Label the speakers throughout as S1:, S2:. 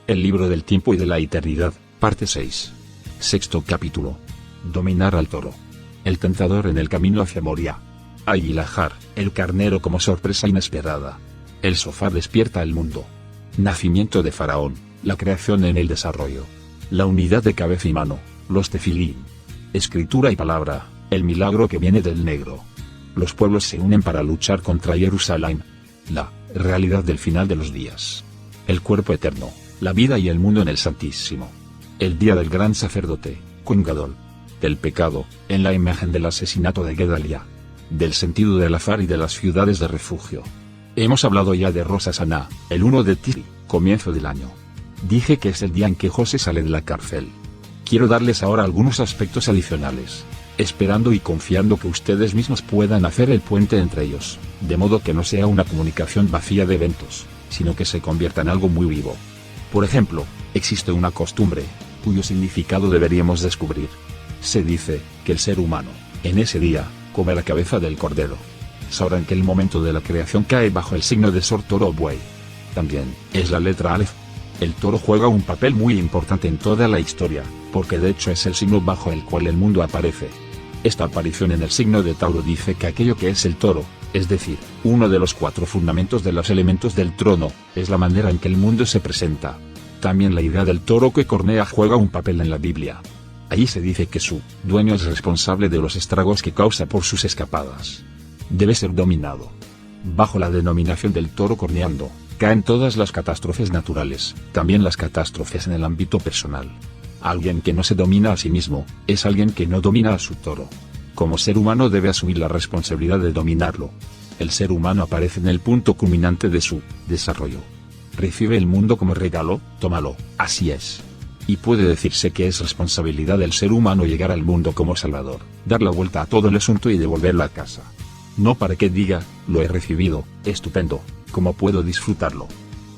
S1: El libro del tiempo y de la eternidad, parte 6. Sexto capítulo. Dominar al toro. El tentador en el camino hacia Moria. Aguilajar, el carnero como sorpresa inesperada. El sofá despierta el mundo. Nacimiento de Faraón, la creación en el desarrollo. La unidad de cabeza y mano, los tefilín. Escritura y palabra, el milagro que viene del negro. Los pueblos se unen para luchar contra Jerusalén. La realidad del final de los días. El cuerpo eterno, la vida y el mundo en el Santísimo. El día del gran sacerdote, Kohen Gadol. Del pecado, en la imagen del asesinato de Gedalia. Del sentido del azar y de las ciudades de refugio. Hemos hablado ya de Rosh Hashaná, el 1 de Tishri, comienzo del año. Dije que es el día en que José sale de la cárcel. Quiero darles ahora algunos aspectos adicionales, esperando y confiando que ustedes mismos puedan hacer el puente entre ellos, de modo que no sea una comunicación vacía de eventos, sino que se convierta en algo muy vivo. Por ejemplo, existe una costumbre, cuyo significado deberíamos descubrir. Se dice, que el ser humano, en ese día, come la cabeza del cordero. Sabrán que el momento de la creación cae bajo el signo de Sor Toro o Buey. También, es la letra Aleph. El toro juega un papel muy importante en toda la historia, porque de hecho es el signo bajo el cual el mundo aparece. Esta aparición en el signo de Tauro dice que aquello que es el toro, es decir, uno de los 4 fundamentos de los elementos del trono, es la manera en que el mundo se presenta. También la idea del toro que cornea juega un papel en la Biblia. Allí se dice que su dueño es responsable de los estragos que causa por sus escapadas. Debe ser dominado. Bajo la denominación del toro corneando, caen todas las catástrofes naturales, también las catástrofes en el ámbito personal. Alguien que no se domina a sí mismo, es alguien que no domina a su toro. Como ser humano debe asumir la responsabilidad de dominarlo. El ser humano aparece en el punto culminante de su desarrollo. Recibe el mundo como regalo, tómalo, así es. Y puede decirse que es responsabilidad del ser humano llegar al mundo como salvador, dar la vuelta a todo el asunto y devolverla a casa. No para que diga, lo he recibido, estupendo, ¿cómo puedo disfrutarlo?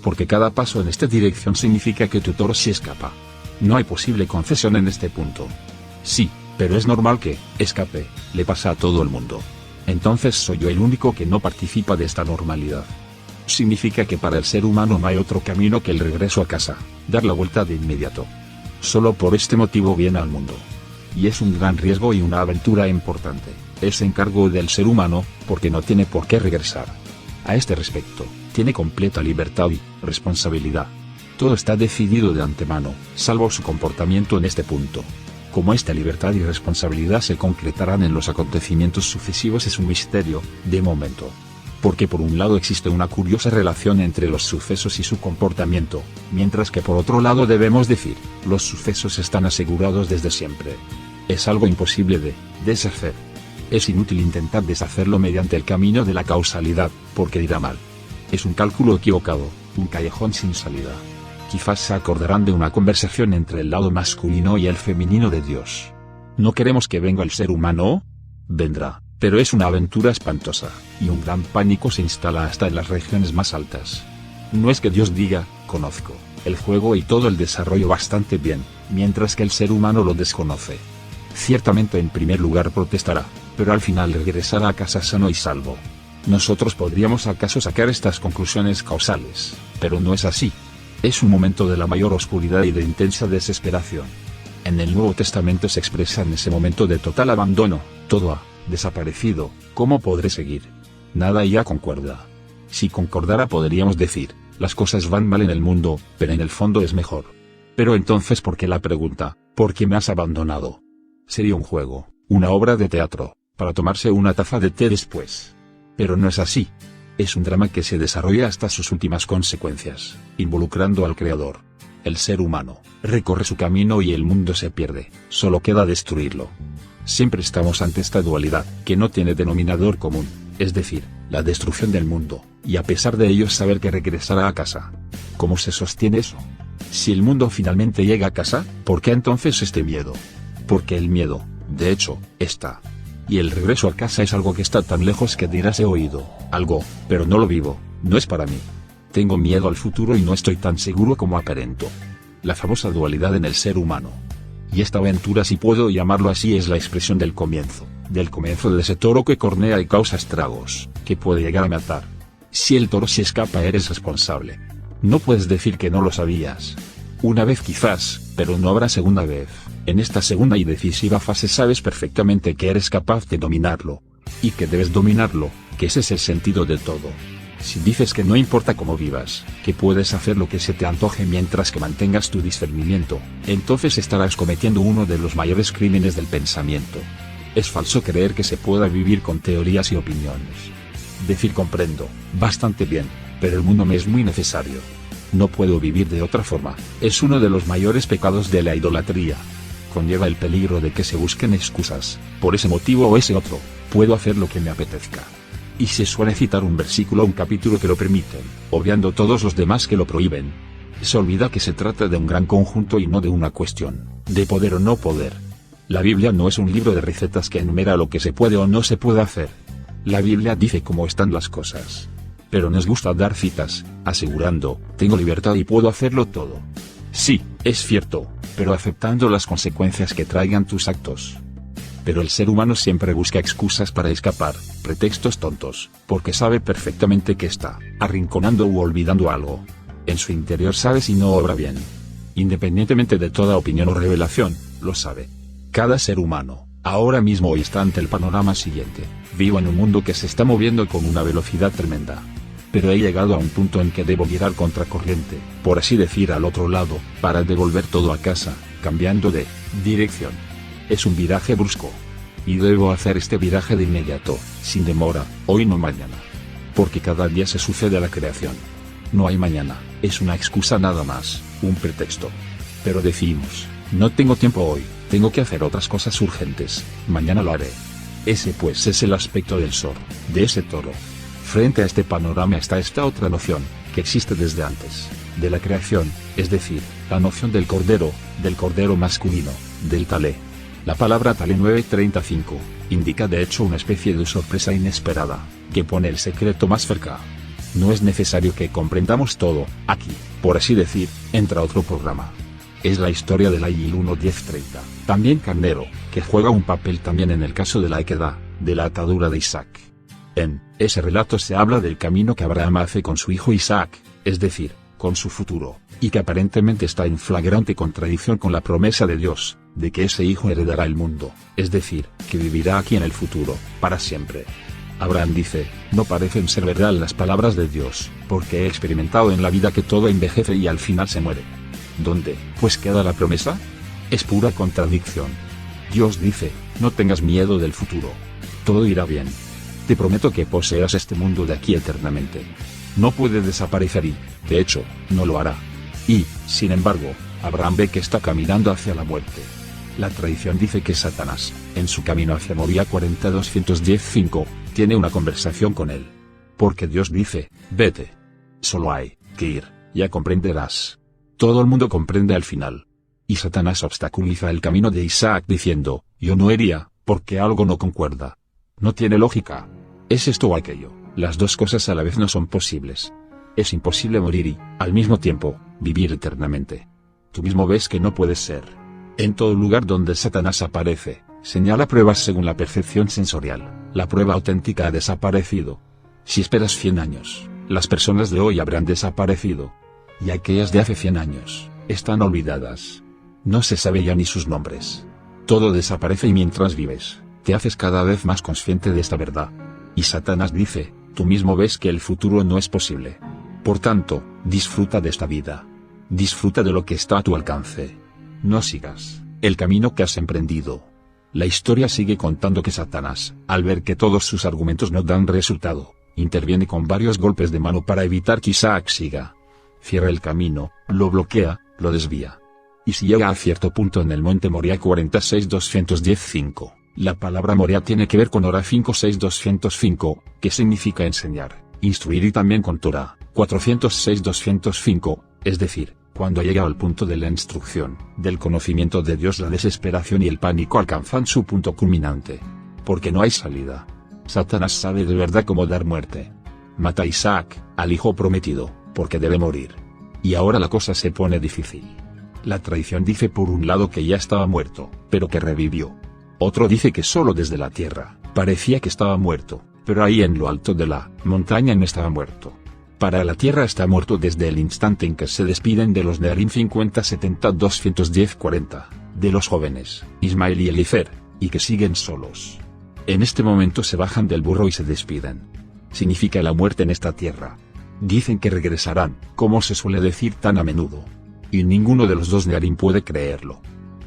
S1: Porque cada paso en esta dirección significa que tu toro se escapa. No hay posible concesión en este punto. Sí, pero es normal que, escape, le pasa a todo el mundo. Entonces soy yo el único que no participa de esta normalidad. Significa que para el ser humano no hay otro camino que el regreso a casa, dar la vuelta de inmediato. Solo por este motivo viene al mundo. Y es un gran riesgo y una aventura importante. Es encargo del ser humano, porque no tiene por qué regresar. A este respecto, tiene completa libertad y responsabilidad. Todo está decidido de antemano, salvo su comportamiento en este punto. Como esta libertad y responsabilidad se concretarán en los acontecimientos sucesivos es un misterio, de momento. Porque por un lado existe una curiosa relación entre los sucesos y su comportamiento, mientras que por otro lado debemos decir, los sucesos están asegurados desde siempre. Es algo imposible de deshacer. Es inútil intentar deshacerlo mediante el camino de la causalidad, porque irá mal. Es un cálculo equivocado, un callejón sin salida. Quizás se acordarán de una conversación entre el lado masculino y el femenino de Dios. ¿No queremos que venga el ser humano? Vendrá, pero es una aventura espantosa, y un gran pánico se instala hasta en las regiones más altas. No es que Dios diga, conozco el juego y todo el desarrollo bastante bien, mientras que el ser humano lo desconoce. Ciertamente en primer lugar protestará, pero al final regresará a casa sano y salvo. Nosotros podríamos acaso sacar estas conclusiones causales, pero no es así. Es un momento de la mayor oscuridad y de intensa desesperación. En el Nuevo Testamento se expresa en ese momento de total abandono, todo ha desaparecido, ¿cómo podré seguir? Nada ya concuerda. Si concordara podríamos decir, las cosas van mal en el mundo, pero en el fondo es mejor. Pero entonces ¿por qué la pregunta, ¿por qué me has abandonado? Sería un juego, una obra de teatro, para tomarse una taza de té después. Pero no es así. Es un drama que se desarrolla hasta sus últimas consecuencias, involucrando al Creador. El ser humano recorre su camino y el mundo se pierde, solo queda destruirlo. Siempre estamos ante esta dualidad, que no tiene denominador común, es decir, la destrucción del mundo, y a pesar de ello saber que regresará a casa. ¿Cómo se sostiene eso? Si el mundo finalmente llega a casa, ¿por qué entonces este miedo? Porque el miedo, de hecho, está. Y el regreso a casa es algo que está tan lejos que dirás he oído algo, pero no lo vivo, no es para mí. Tengo miedo al futuro y no estoy tan seguro como aparento. La famosa dualidad en el ser humano. Y esta aventura, si puedo llamarlo así, es la expresión del comienzo de ese toro que cornea y causa estragos, que puede llegar a matar. Si el toro se escapa eres responsable. No puedes decir que no lo sabías. Una vez quizás, pero no habrá segunda vez. En esta segunda y decisiva fase sabes perfectamente que eres capaz de dominarlo. Y que debes dominarlo, que ese es el sentido de todo. Si dices que no importa cómo vivas, que puedes hacer lo que se te antoje mientras que mantengas tu discernimiento, entonces estarás cometiendo uno de los mayores crímenes del pensamiento. Es falso creer que se pueda vivir con teorías y opiniones. Decir comprendo, bastante bien, pero el mundo me es muy necesario. No puedo vivir de otra forma, es uno de los mayores pecados de la idolatría. Conlleva el peligro de que se busquen excusas, por ese motivo o ese otro, puedo hacer lo que me apetezca. Y se suele citar un versículo o un capítulo que lo permiten, obviando todos los demás que lo prohíben. Se olvida que se trata de un gran conjunto y no de una cuestión, de poder o no poder. La Biblia no es un libro de recetas que enumera lo que se puede o no se puede hacer. La Biblia dice cómo están las cosas. Pero nos gusta dar citas, asegurando, tengo libertad y puedo hacerlo todo. Sí, es cierto, pero aceptando las consecuencias que traigan tus actos. Pero el ser humano siempre busca excusas para escapar, pretextos tontos, porque sabe perfectamente que está arrinconando u olvidando algo. En su interior sabe si no obra bien. Independientemente de toda opinión o revelación, lo sabe. Cada ser humano, ahora mismo hoy está ante el panorama siguiente. Vivo en un mundo que se está moviendo con una velocidad tremenda. Pero he llegado a un punto en que debo girar contracorriente, por así decir al otro lado, para devolver todo a casa, cambiando de dirección. Es un viraje brusco. Y debo hacer este viraje de inmediato, sin demora, hoy no mañana. Porque cada día se sucede la creación. No hay mañana, es una excusa nada más, un pretexto. Pero decimos, no tengo tiempo hoy, tengo que hacer otras cosas urgentes, mañana lo haré. Ese pues es el aspecto del zorro, de ese toro. Frente a este panorama está esta otra noción, que existe desde antes, de la creación, es decir, la noción del cordero masculino, del talé. La palabra talé 935, indica de hecho una especie de sorpresa inesperada, que pone el secreto más cerca. No es necesario que comprendamos todo, aquí, por así decir, entra otro programa. Es la historia del Ayil 1:1030, también carnero, que juega un papel también en el caso de la Equedad, de la atadura de Isaac. En ese relato se habla del camino que Abraham hace con su hijo Isaac, es decir, con su futuro, y que aparentemente está en flagrante contradicción con la promesa de Dios, de que ese hijo heredará el mundo, es decir, que vivirá aquí en el futuro, para siempre. Abraham dice, no parecen ser verdad las palabras de Dios, porque he experimentado en la vida que todo envejece y al final se muere. ¿Dónde, pues, queda la promesa? Es pura contradicción. Dios dice, no tengas miedo del futuro. Todo irá bien. Te prometo que poseerás este mundo de aquí eternamente. No puede desaparecer y, de hecho, no lo hará. Y, sin embargo, Abraham ve que está caminando hacia la muerte. La tradición dice que Satanás, en su camino hacia Moría 40:210-5, tiene una conversación con él. Porque Dios dice, vete. Solo hay que ir, ya comprenderás. Todo el mundo comprende al final. Y Satanás obstaculiza el camino de Isaac diciendo, yo no iría, porque algo no concuerda. No tiene lógica. Es esto o aquello, las dos cosas a la vez no son posibles. Es imposible morir y, al mismo tiempo, vivir eternamente. Tú mismo ves que no puede ser. En todo lugar donde Satanás aparece, señala pruebas según la percepción sensorial, la prueba auténtica ha desaparecido. Si esperas 100 años, las personas de hoy habrán desaparecido. Y aquellas de hace 100 años, están olvidadas. No se sabe ya ni sus nombres. Todo desaparece y mientras vives, te haces cada vez más consciente de esta verdad. Y Satanás dice, tú mismo ves que el futuro no es posible. Por tanto, disfruta de esta vida. Disfruta de lo que está a tu alcance. No sigas el camino que has emprendido. La historia sigue contando que Satanás, al ver que todos sus argumentos no dan resultado, interviene con varios golpes de mano para evitar que Isaac siga. Cierra el camino, lo bloquea, lo desvía. Y si llega a cierto punto en el monte Moría 46:210-5, la palabra Moría tiene que ver con Hora 5:6:205, que significa enseñar, instruir y también con Torah 406:205, es decir, cuando llega al punto de la instrucción, del conocimiento de Dios, la desesperación y el pánico alcanzan su punto culminante. Porque no hay salida. Satanás sabe de verdad cómo dar muerte. Mata a Isaac, al hijo prometido, porque debe morir. Y ahora la cosa se pone difícil. La tradición dice por un lado que ya estaba muerto, pero que revivió. Otro dice que solo desde la tierra, parecía que estaba muerto, pero ahí en lo alto de la montaña no estaba muerto. Para la Tierra está muerto desde el instante en que se despiden de los Nearim 50 70 210 40, de los jóvenes, Ismael y Eliezer, y que siguen solos. En este momento se bajan del burro y se despiden. Significa la muerte en esta tierra. Dicen que regresarán, como se suele decir tan a menudo. Y ninguno de los dos Nearim puede creerlo.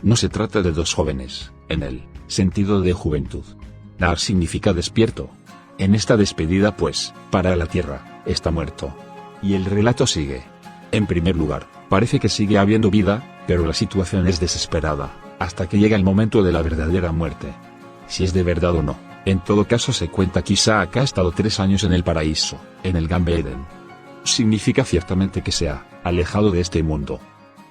S1: No se trata de dos jóvenes, en el sentido de juventud. Nar significa despierto. En esta despedida pues, para la tierra, está muerto. Y el relato sigue. En primer lugar, parece que sigue habiendo vida, pero la situación es desesperada, hasta que llega el momento de la verdadera muerte. Si es de verdad o no, en todo caso se cuenta que Isaac ha estado 3 años en el paraíso, en el Gan Eden. Significa ciertamente que se ha alejado de este mundo.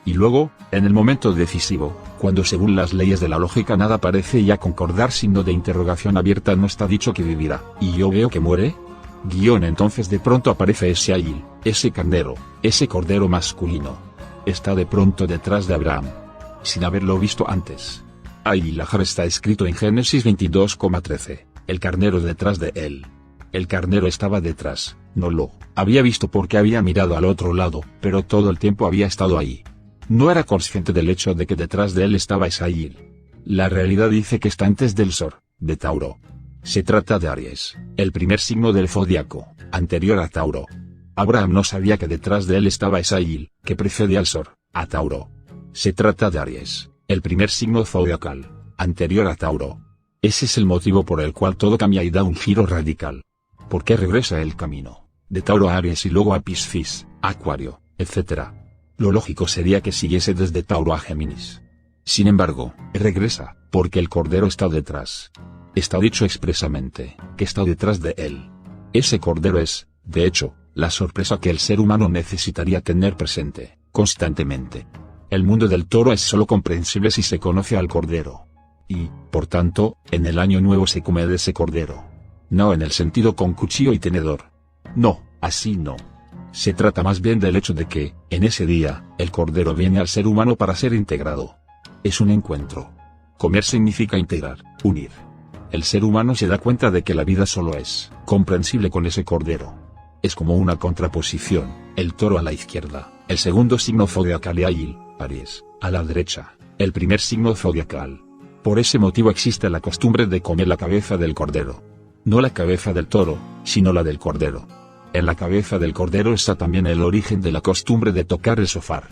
S1: Y luego, en el momento decisivo, cuando según las leyes de la lógica nada parece ya concordar, signo de interrogación abierta, no está dicho que vivirá, y yo veo que muere. Entonces de pronto aparece ese águil, ese carnero, ese cordero masculino. Está de pronto detrás de Abraham, sin haberlo visto antes. Lahar está escrito en Génesis 22,13, el carnero detrás de él. El carnero estaba detrás, no lo había visto porque había mirado al otro lado, pero todo el tiempo había estado ahí. No era consciente del hecho de que detrás de él estaba Isaíl. La realidad dice que está antes del Sol, de Tauro. Se trata de Aries, el primer signo del zodiaco, anterior a Tauro. Abraham no sabía que detrás de él estaba Isaíl, que precede al Sol, a Tauro. Se trata de Aries, el primer signo zodiacal, anterior a Tauro. Ese es el motivo por el cual todo cambia y da un giro radical. ¿Por qué regresa el camino? De Tauro a Aries y luego a Piscis, Acuario, etc. Lo lógico sería que siguiese desde Tauro a Géminis. Sin embargo, regresa, porque el cordero está detrás. Está dicho expresamente, que está detrás de él. Ese cordero es, de hecho, la sorpresa que el ser humano necesitaría tener presente, constantemente. El mundo del toro es solo comprensible si se conoce al cordero. Y, por tanto, en el año nuevo se come de ese cordero. No en el sentido con cuchillo y tenedor. No, así no. Se trata más bien del hecho de que, en ese día, el cordero viene al ser humano para ser integrado. Es un encuentro. Comer significa integrar, unir. El ser humano se da cuenta de que la vida solo es comprensible con ese cordero. Es como una contraposición, el toro a la izquierda, el segundo signo zodiacal y Águil, Aries, a la derecha, el primer signo zodiacal. Por ese motivo existe la costumbre de comer la cabeza del cordero. No la cabeza del toro, sino la del cordero. En la cabeza del cordero está también el origen de la costumbre de tocar el shofar.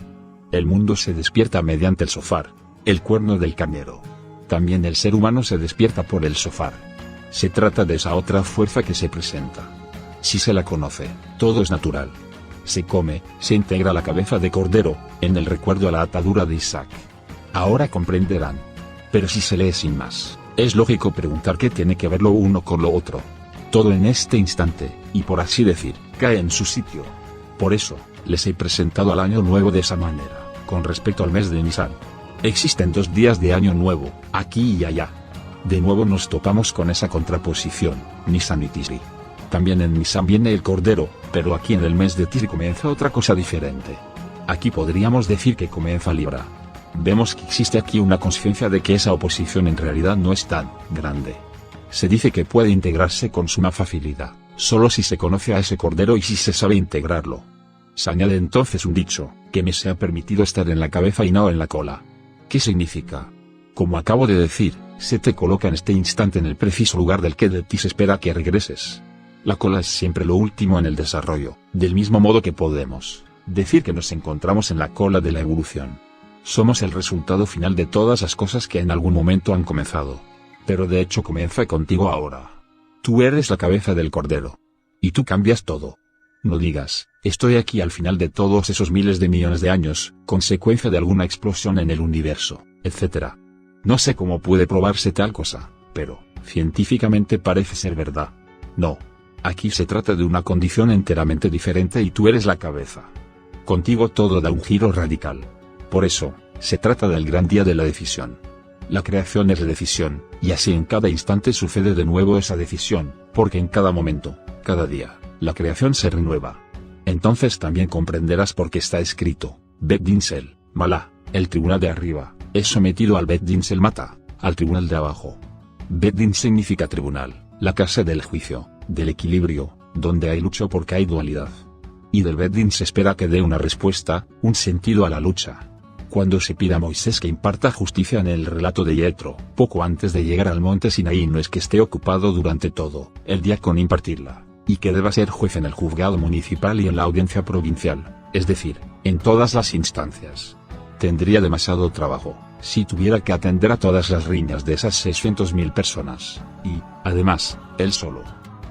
S1: El mundo se despierta mediante el shofar, el cuerno del carnero. También el ser humano se despierta por el shofar. Se trata de esa otra fuerza que se presenta. Si se la conoce, todo es natural. Se come, se integra la cabeza de cordero, en el recuerdo a la atadura de Isaac. Ahora comprenderán. Pero si se lee sin más, es lógico preguntar qué tiene que ver lo uno con lo otro. Todo en este instante, y por así decir, cae en su sitio. Por eso, les he presentado al año nuevo de esa manera, con respecto al mes de Nisan. Existen 2 días de año nuevo, aquí y allá. De nuevo nos topamos con esa contraposición, Nisan y Tisri. También en Nisan viene el cordero, pero aquí en el mes de Tisri comienza otra cosa diferente. Aquí podríamos decir que comienza Libra. Vemos que existe aquí una conciencia de que esa oposición en realidad no es tan grande. Se dice que puede integrarse con suma facilidad, solo si se conoce a ese cordero y si se sabe integrarlo. Se añade entonces un dicho, que me sea permitido estar en la cabeza y no en la cola. ¿Qué significa? Como acabo de decir, se te coloca en este instante en el preciso lugar del que de ti se espera que regreses. La cola es siempre lo último en el desarrollo, del mismo modo que podemos decir que nos encontramos en la cola de la evolución. Somos el resultado final de todas las cosas que en algún momento han comenzado. Pero de hecho comienza contigo ahora. Tú eres la cabeza del cordero. Y tú cambias todo. No digas, estoy aquí al final de todos esos miles de millones de años, consecuencia de alguna explosión en el universo, etc. No sé cómo puede probarse tal cosa, pero, científicamente parece ser verdad. No. Aquí se trata de una condición enteramente diferente y tú eres la cabeza. Contigo todo da un giro radical. Por eso, se trata del gran día de la decisión. La creación es la decisión, y así en cada instante sucede de nuevo esa decisión, porque en cada momento, cada día, la creación se renueva. Entonces también comprenderás por qué está escrito, Bet Dinsel, Malá, el tribunal de arriba, es sometido al Bet Dinsel Mata, al tribunal de abajo. Bet Din significa tribunal, la casa del juicio, del equilibrio, donde hay lucha porque hay dualidad. y del Bedín se espera que dé una respuesta, un sentido a la lucha. Cuando se pide a Moisés que imparta justicia en el relato de Yetro, poco antes de llegar al monte Sinaí, no es que esté ocupado durante todo el día con impartirla, y que deba ser juez en el juzgado municipal y en la audiencia provincial, es decir, en todas las instancias. Tendría demasiado trabajo, si tuviera que atender a todas las riñas de esas 600.000 personas, y, además, él solo.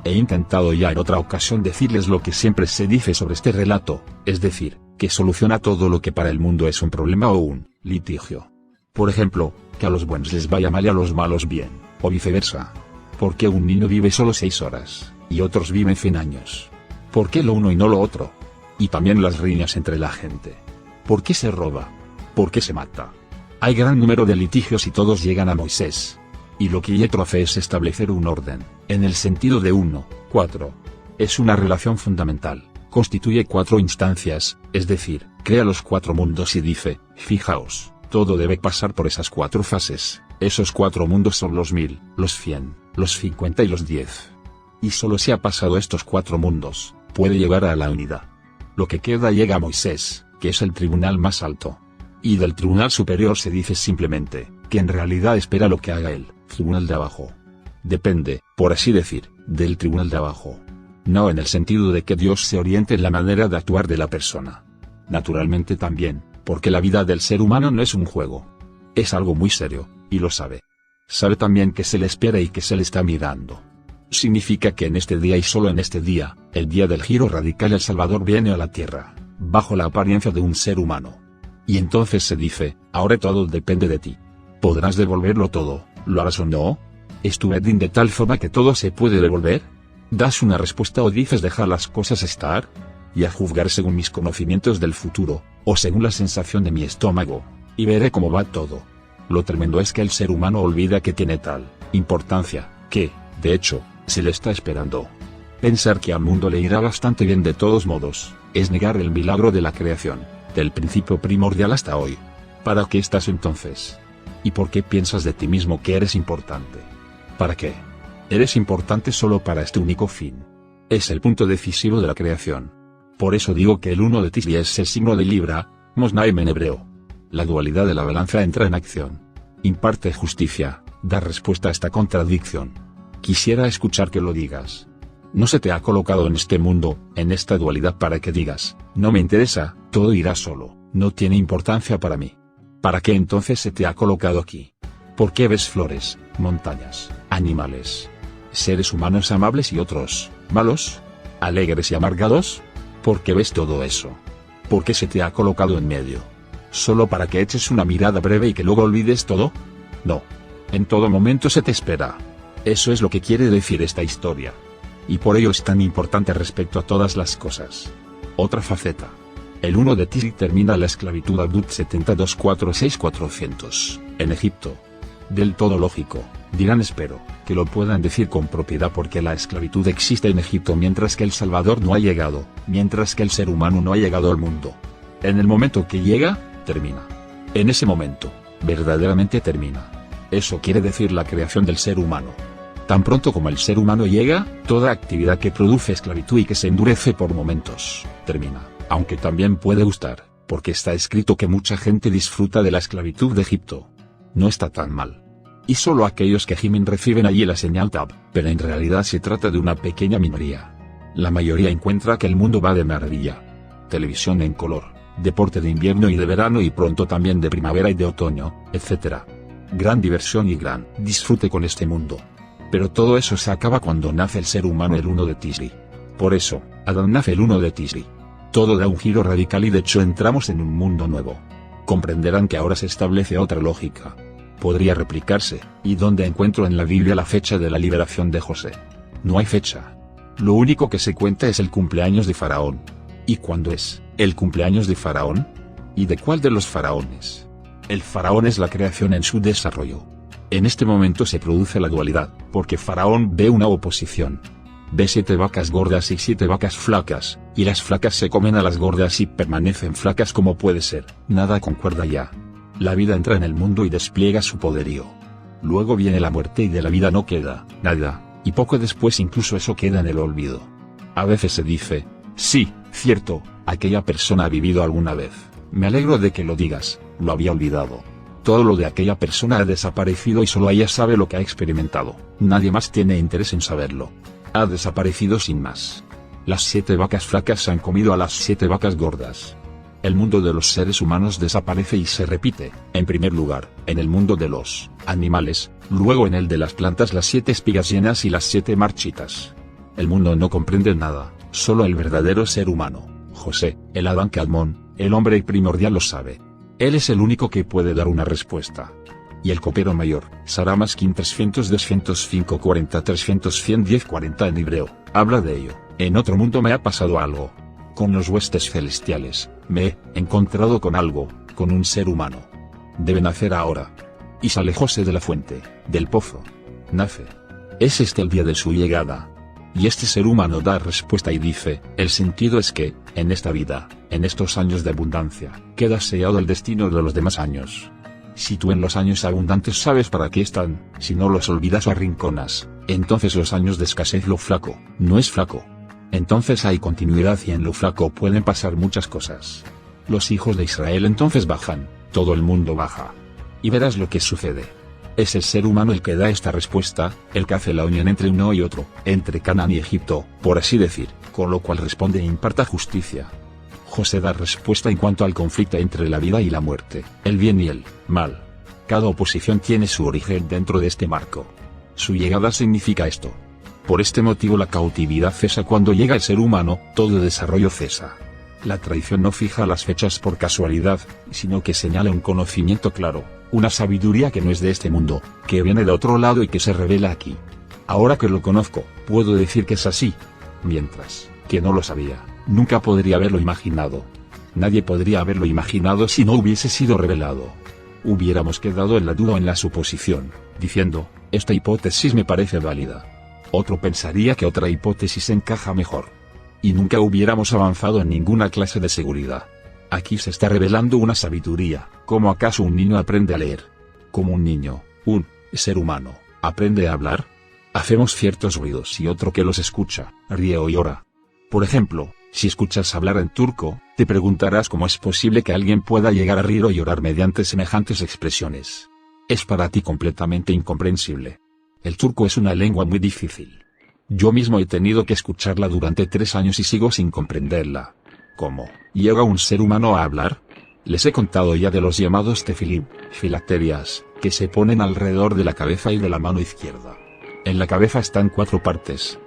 S1: He intentado ya en otra ocasión decirles lo que siempre se dice sobre este relato, es decir, que soluciona todo lo que para el mundo es un problema o un litigio. Por ejemplo, que a los buenos les vaya mal y a los malos bien, o viceversa. ¿Por qué un niño vive solo 6 horas, y otros viven 100 años? ¿Por qué lo uno y no lo otro? Y también las riñas entre la gente. ¿Por qué se roba? ¿Por qué se mata? Hay gran número de litigios y todos llegan a Moisés. Y lo que Yetro hace es establecer un orden, en el sentido de 1, 4. Es una relación fundamental, constituye 4 instancias, es decir, crea los 4 mundos y dice, fijaos, todo debe pasar por esas 4 fases, esos 4 mundos son los 1000, los 100, los 50 y los 10. Y solo si ha pasado estos 4 mundos, puede llegar a la unidad. Lo que queda llega a Moisés, que es el tribunal más alto. Y del tribunal superior se dice simplemente, que en realidad espera lo que haga el tribunal de abajo. Depende, por así decir, del tribunal de abajo. No en el sentido de que Dios se oriente en la manera de actuar de la persona. Naturalmente también, porque la vida del ser humano no es un juego. Es algo muy serio, y lo sabe. Sabe también que se le espera y que se le está mirando. Significa que en este día y solo en este día, el día del giro radical, el Salvador viene a la tierra, bajo la apariencia de un ser humano. Y entonces se dice, ahora todo depende de ti. ¿Podrás devolverlo todo? ¿Lo harás o no? ¿Es tu Bedín de tal forma que todo se puede devolver? ¿Das una respuesta o dices dejar las cosas estar? Y a juzgar según mis conocimientos del futuro, o según la sensación de mi estómago, y veré cómo va todo. Lo tremendo es que el ser humano olvida que tiene tal importancia, que, de hecho, se le está esperando. Pensar que al mundo le irá bastante bien de todos modos, es negar el milagro de la creación, del principio primordial hasta hoy. ¿Para qué estás entonces? ¿Y por qué piensas de ti mismo que eres importante? ¿Para qué? Eres importante solo para este único fin. Es el punto decisivo de la creación. Por eso digo que el 1 de Tisri es el signo de Libra, Mosnaim en hebreo. La dualidad de la balanza entra en acción. Imparte justicia, da respuesta a esta contradicción. Quisiera escuchar que lo digas. No se te ha colocado en este mundo, en esta dualidad para que digas, no me interesa, todo irá solo, no tiene importancia para mí. ¿Para qué entonces se te ha colocado aquí? ¿Por qué ves flores, montañas, animales, seres humanos amables y otros, malos, alegres y amargados? ¿Por qué ves todo eso? ¿Por qué se te ha colocado en medio? ¿Solo para que eches una mirada breve y que luego olvides todo? No. En todo momento se te espera. Eso es lo que quiere decir esta historia. Y por ello es tan importante respecto a todas las cosas. Otra faceta. El 1 de Tisri termina la esclavitud Abdut 7246-400, en Egipto. Del todo lógico, dirán, espero, que lo puedan decir con propiedad porque la esclavitud existe en Egipto mientras que el Salvador no ha llegado, mientras que el ser humano no ha llegado al mundo. En el momento que llega, termina. En ese momento, verdaderamente termina. Eso quiere decir la creación del ser humano. Tan pronto como el ser humano llega, toda actividad que produce esclavitud y que se endurece por momentos, termina. Aunque también puede gustar, porque está escrito que mucha gente disfruta de la esclavitud de Egipto. No está tan mal. Y solo aquellos que gimen reciben allí la señal Tab, pero en realidad se trata de una pequeña minoría. La mayoría encuentra que el mundo va de maravilla. Televisión en color, deporte de invierno y de verano y pronto también de primavera y de otoño, etc. Gran diversión y gran disfrute con este mundo. Pero todo eso se acaba cuando nace el ser humano el 1 de Tisri. Por eso, Adán nace el 1 de Tisri. Todo da un giro radical y de hecho entramos en un mundo nuevo. Comprenderán que ahora se establece otra lógica. Podría replicarse, ¿y dónde encuentro en la Biblia la fecha de la liberación de José? No hay fecha. Lo único que se cuenta es el cumpleaños de Faraón. ¿Y cuándo es el cumpleaños de Faraón? ¿Y de cuál de los faraones? El faraón es la creación en su desarrollo. En este momento se produce la dualidad, porque Faraón ve una oposición. Ve 7 vacas gordas y 7 vacas flacas, y las flacas se comen a las gordas y permanecen flacas como puede ser, nada concuerda ya. La vida entra en el mundo y despliega su poderío. Luego viene la muerte y de la vida no queda nada, y poco después incluso eso queda en el olvido. A veces se dice, sí, Cierto, aquella persona ha vivido alguna vez. Me alegro de que lo digas, lo había olvidado. Todo lo de aquella persona ha desaparecido y solo ella sabe lo que ha experimentado. Nadie más tiene interés en saberlo. Ha desaparecido sin más. Las 7 vacas flacas se han comido a las 7 vacas gordas. El mundo de los seres humanos desaparece y se repite, en primer lugar, en el mundo de los animales, luego en el de las plantas las 7 espigas llenas y las 7 marchitas. El mundo no comprende nada, solo el verdadero ser humano, José, el Adán Kadmón, el hombre primordial lo sabe. Él es el único que puede dar una respuesta. Y el copero mayor, Saramaskin 300 205 40 300 110 40 en hebreo, habla de ello. En otro mundo me ha pasado algo. Con los huestes celestiales, me he encontrado con algo, con un ser humano. Debe nacer ahora. Y sale José de la fuente, del pozo. Nace. Es este el día de su llegada. Y este ser humano da respuesta y dice, el sentido es que, en esta vida, en estos años de abundancia, queda sellado el destino de los demás años. Si tú en los años abundantes sabes para qué están, si no los olvidas o arrinconas, entonces los años de escasez lo flaco, no es flaco. Entonces hay continuidad y en lo flaco pueden pasar muchas cosas. Los hijos de Israel entonces bajan, todo el mundo baja. Y verás lo que sucede. Es el ser humano el que da esta respuesta, el que hace la unión entre uno y otro, entre Canaán y Egipto, por así decir, con lo cual responde e imparta justicia. José da respuesta en cuanto al conflicto entre la vida y la muerte, el bien y el mal. Cada oposición tiene su origen dentro de este marco. Su llegada significa esto. Por este motivo la cautividad cesa cuando llega el ser humano, todo desarrollo cesa. La tradición no fija las fechas por casualidad, sino que señala un conocimiento claro, una sabiduría que no es de este mundo, que viene de otro lado y que se revela aquí. Ahora que lo conozco, puedo decir que es así. Mientras que no lo sabía, nunca podría haberlo imaginado. Nadie podría haberlo imaginado si no hubiese sido revelado. Hubiéramos quedado en la duda o en la suposición, diciendo, esta hipótesis me parece válida. Otro pensaría que otra hipótesis encaja mejor. Y nunca hubiéramos avanzado en ninguna clase de seguridad. Aquí se está revelando una sabiduría, ¿cómo acaso un niño aprende a leer? ¿Cómo un niño, un ser humano, aprende a hablar? Hacemos ciertos ruidos y otro que los escucha, ríe o llora. Por ejemplo, si escuchas hablar en turco, te preguntarás cómo es posible que alguien pueda llegar a reír o llorar mediante semejantes expresiones. Es para ti completamente incomprensible. El turco es una lengua muy difícil. Yo mismo he tenido que escucharla durante 3 años y sigo sin comprenderla. ¿Cómo llega un ser humano a hablar? Les he contado ya de los llamados tefilim, filacterias, que se ponen alrededor de la cabeza y de la mano izquierda. En la cabeza están 4 partes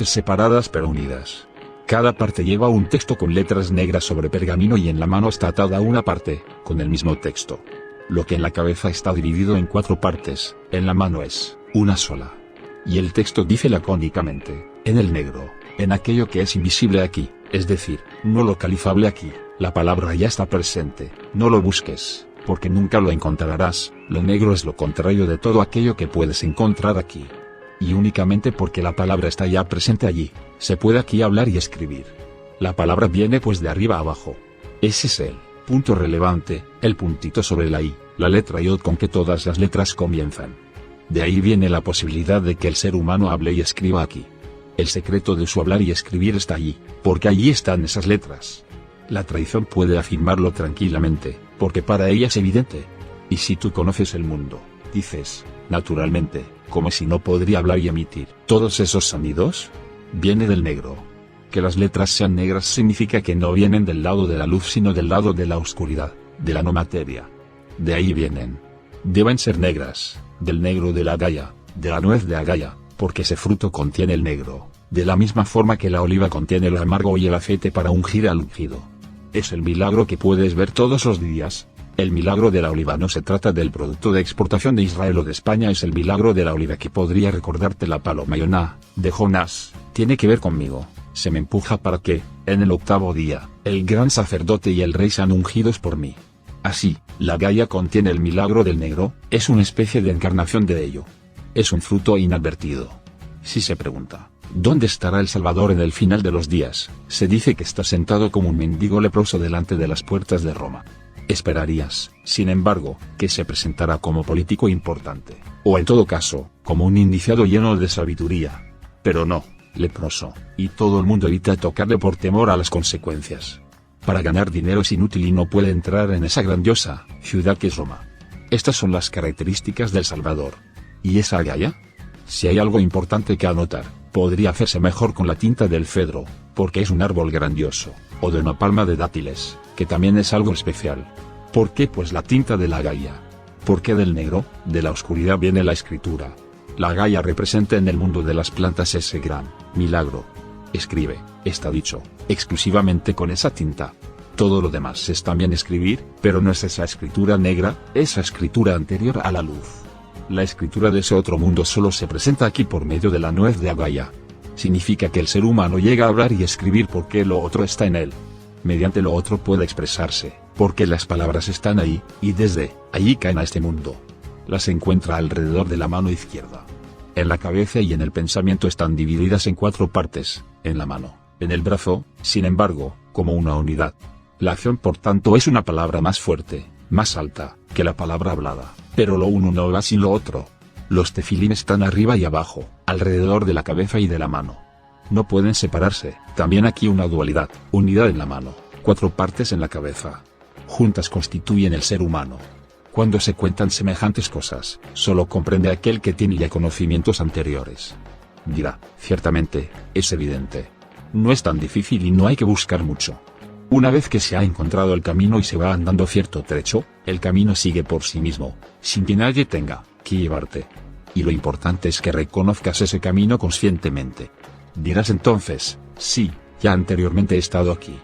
S1: separadas pero unidas. Cada parte lleva un texto con letras negras sobre pergamino y en la mano está atada una parte, con el mismo texto. Lo que en la cabeza está dividido en 4 partes, en la mano es una sola. Y el texto dice lacónicamente, en el negro, en aquello que es invisible aquí, es decir, no localizable aquí, la palabra ya está presente, no lo busques, porque nunca lo encontrarás, lo negro es lo contrario de todo aquello que puedes encontrar aquí. Y únicamente porque la palabra está ya presente allí, se puede aquí hablar y escribir. La palabra viene pues de arriba a abajo. Ese es el punto relevante, el puntito sobre la I, la letra Yod con que todas las letras comienzan. De ahí viene la posibilidad de que el ser humano hable y escriba aquí. El secreto de su hablar y escribir está allí, porque allí están esas letras. La tradición puede afirmarlo tranquilamente, porque para ella es evidente. Y si tú conoces el mundo, dices, naturalmente, como si no podría hablar y emitir todos esos sonidos, viene del negro. Que las letras sean negras significa que no vienen del lado de la luz sino del lado de la oscuridad, de la no materia. De ahí vienen. Deben ser negras, del negro de la agaya, de la nuez de agaya, porque ese fruto contiene el negro, de la misma forma que la oliva contiene el amargo y el aceite para ungir al ungido. Es el milagro que puedes ver todos los días. El milagro de la oliva no se trata del producto de exportación de Israel o de España, es el milagro de la oliva que podría recordarte la paloma Yoná, de Jonás, tiene que ver conmigo, se me empuja para que, en el 8º día, el gran sacerdote y el rey sean ungidos por mí. Así, la Gaia contiene el milagro del negro, es una especie de encarnación de ello. Es un fruto inadvertido. Si se pregunta, ¿dónde estará el Salvador en el final de los días? Se dice que está sentado como un mendigo leproso delante de las puertas de Roma. Esperarías, sin embargo, que se presentara como político importante, o en todo caso, como un iniciado lleno de sabiduría. Pero no. leproso, y todo el mundo evita tocarle por temor a las consecuencias. Para ganar dinero es inútil y no puede entrar en esa grandiosa ciudad que es Roma. Estas son las características del Salvador. ¿Y esa agaya? Si hay algo importante que anotar, podría hacerse mejor con la tinta del cedro, porque es un árbol grandioso, o de una palma de dátiles, que también es algo especial. ¿Por qué pues la tinta de la agaya? ¿Por qué del negro? De la oscuridad viene la escritura. La agaya representa en el mundo de las plantas ese gran milagro. Escribe, está dicho, exclusivamente con esa tinta. Todo lo demás es también escribir, pero no es esa escritura negra, esa escritura anterior a la luz. La escritura de ese otro mundo solo se presenta aquí por medio de la nuez de agaya. Significa que el ser humano llega a hablar y escribir porque lo otro está en él. Mediante lo otro puede expresarse, porque las palabras están ahí, y desde allí caen a este mundo. Las encuentra alrededor de la mano izquierda. En la cabeza y en el pensamiento están divididas en 4 partes, en la mano, en el brazo, sin embargo, como una unidad. La acción por tanto es una palabra más fuerte, más alta, que la palabra hablada, pero lo uno no va sin lo otro. Los tefilín están arriba y abajo, alrededor de la cabeza y de la mano. No pueden separarse, también aquí una dualidad, unidad en la mano, 4 partes en la cabeza. Juntas constituyen el ser humano. Cuando se cuentan semejantes cosas, solo comprende aquel que tiene ya conocimientos anteriores. Dirá, ciertamente, es evidente. No es tan difícil y no hay que buscar mucho. Una vez que se ha encontrado el camino y se va andando cierto trecho, el camino sigue por sí mismo, sin que nadie tenga que llevarte. Y lo importante es que reconozcas ese camino conscientemente. Dirás entonces, sí, ya anteriormente he estado aquí.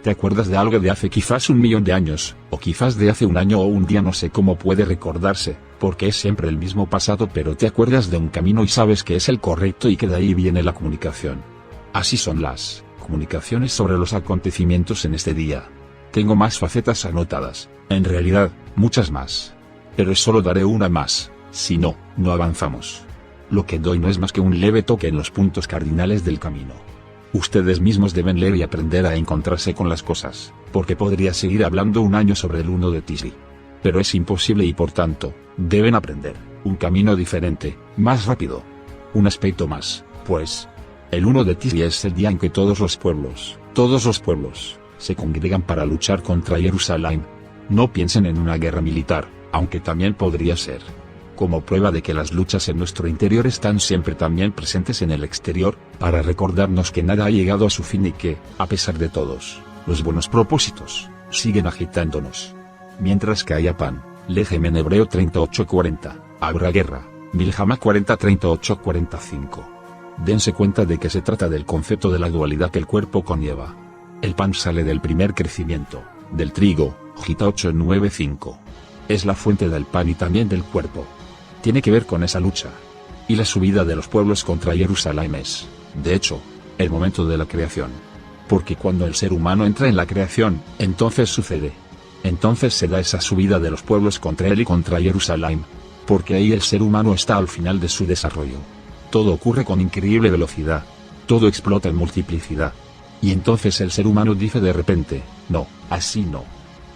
S1: ¿Te acuerdas de algo de hace quizás 1.000.000 de años, o quizás de hace un año o un día? No sé cómo puede recordarse, porque es siempre el mismo pasado, pero te acuerdas de un camino y sabes que es el correcto y que de ahí viene la comunicación. Así son las comunicaciones sobre los acontecimientos en este día. Tengo más facetas anotadas, en realidad, muchas más. Pero solo daré una más, si no, no avanzamos. Lo que doy no es más que un leve toque en los puntos cardinales del camino. Ustedes mismos deben leer y aprender a encontrarse con las cosas, porque podría seguir hablando un año sobre el 1 de Tisri. Pero es imposible y por tanto, deben aprender un camino diferente, más rápido. Un aspecto más, pues. El 1 de Tisri es el día en que todos los pueblos, se congregan para luchar contra Jerusalén. No piensen en una guerra militar, aunque también podría ser. Como prueba de que las luchas en nuestro interior están siempre también presentes en el exterior, para recordarnos que nada ha llegado a su fin y que, a pesar de todos los buenos propósitos, siguen agitándonos. Mientras que haya pan, lejem en Hebreo 38:40, habrá guerra, Miljama 40:38-45. Dense cuenta de que se trata del concepto de la dualidad que el cuerpo conlleva. El pan sale del primer crecimiento, del trigo, Gita 8:9-5. Es la fuente del pan y también del cuerpo. Tiene que ver con esa lucha. Y la subida de los pueblos contra Jerusalén es, de hecho, el momento de la creación. Porque cuando el ser humano entra en la creación, entonces sucede. Entonces se da esa subida de los pueblos contra él y contra Jerusalén. Porque ahí el ser humano está al final de su desarrollo. Todo ocurre con increíble velocidad. Todo explota en multiplicidad. Y entonces el ser humano dice de repente, no, así no.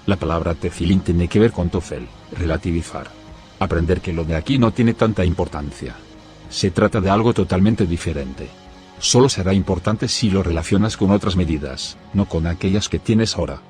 S1: La palabra tefilín tiene que ver con tofel, relativizar. Aprender que lo de aquí no tiene tanta importancia. Se trata de algo totalmente diferente. Solo será importante si lo relacionas con otras medidas, no con aquellas que tienes ahora.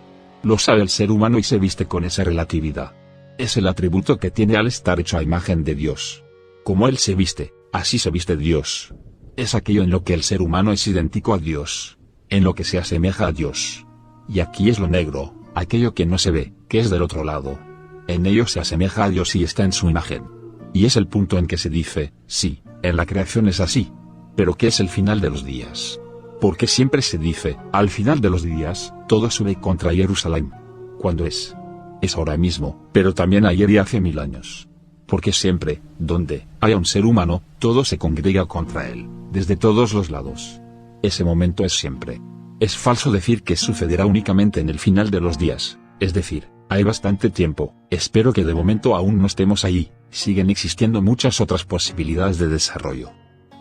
S1: Lo sabe el ser humano y se viste con esa relatividad. Es el atributo que tiene al estar hecho a imagen de Dios. Como Él se viste, así se viste Dios. Es aquello en lo que el ser humano es idéntico a Dios, en lo que se asemeja a Dios. Y aquí es lo negro, aquello que no se ve, que es del otro lado. En ello se asemeja a Dios y está en su imagen. Y es el punto en que se dice, sí, en la creación es así. Pero ¿qué es el final de los días? Porque siempre se dice, al final de los días, todo sube contra Jerusalén. ¿Cuándo es? Es ahora mismo, pero también ayer y hace 1000 años. Porque siempre, donde haya un ser humano, todo se congrega contra él, desde todos los lados. Ese momento es siempre. Es falso decir que sucederá únicamente en el final de los días, es decir, hay bastante tiempo, espero que de momento aún no estemos ahí, siguen existiendo muchas otras posibilidades de desarrollo.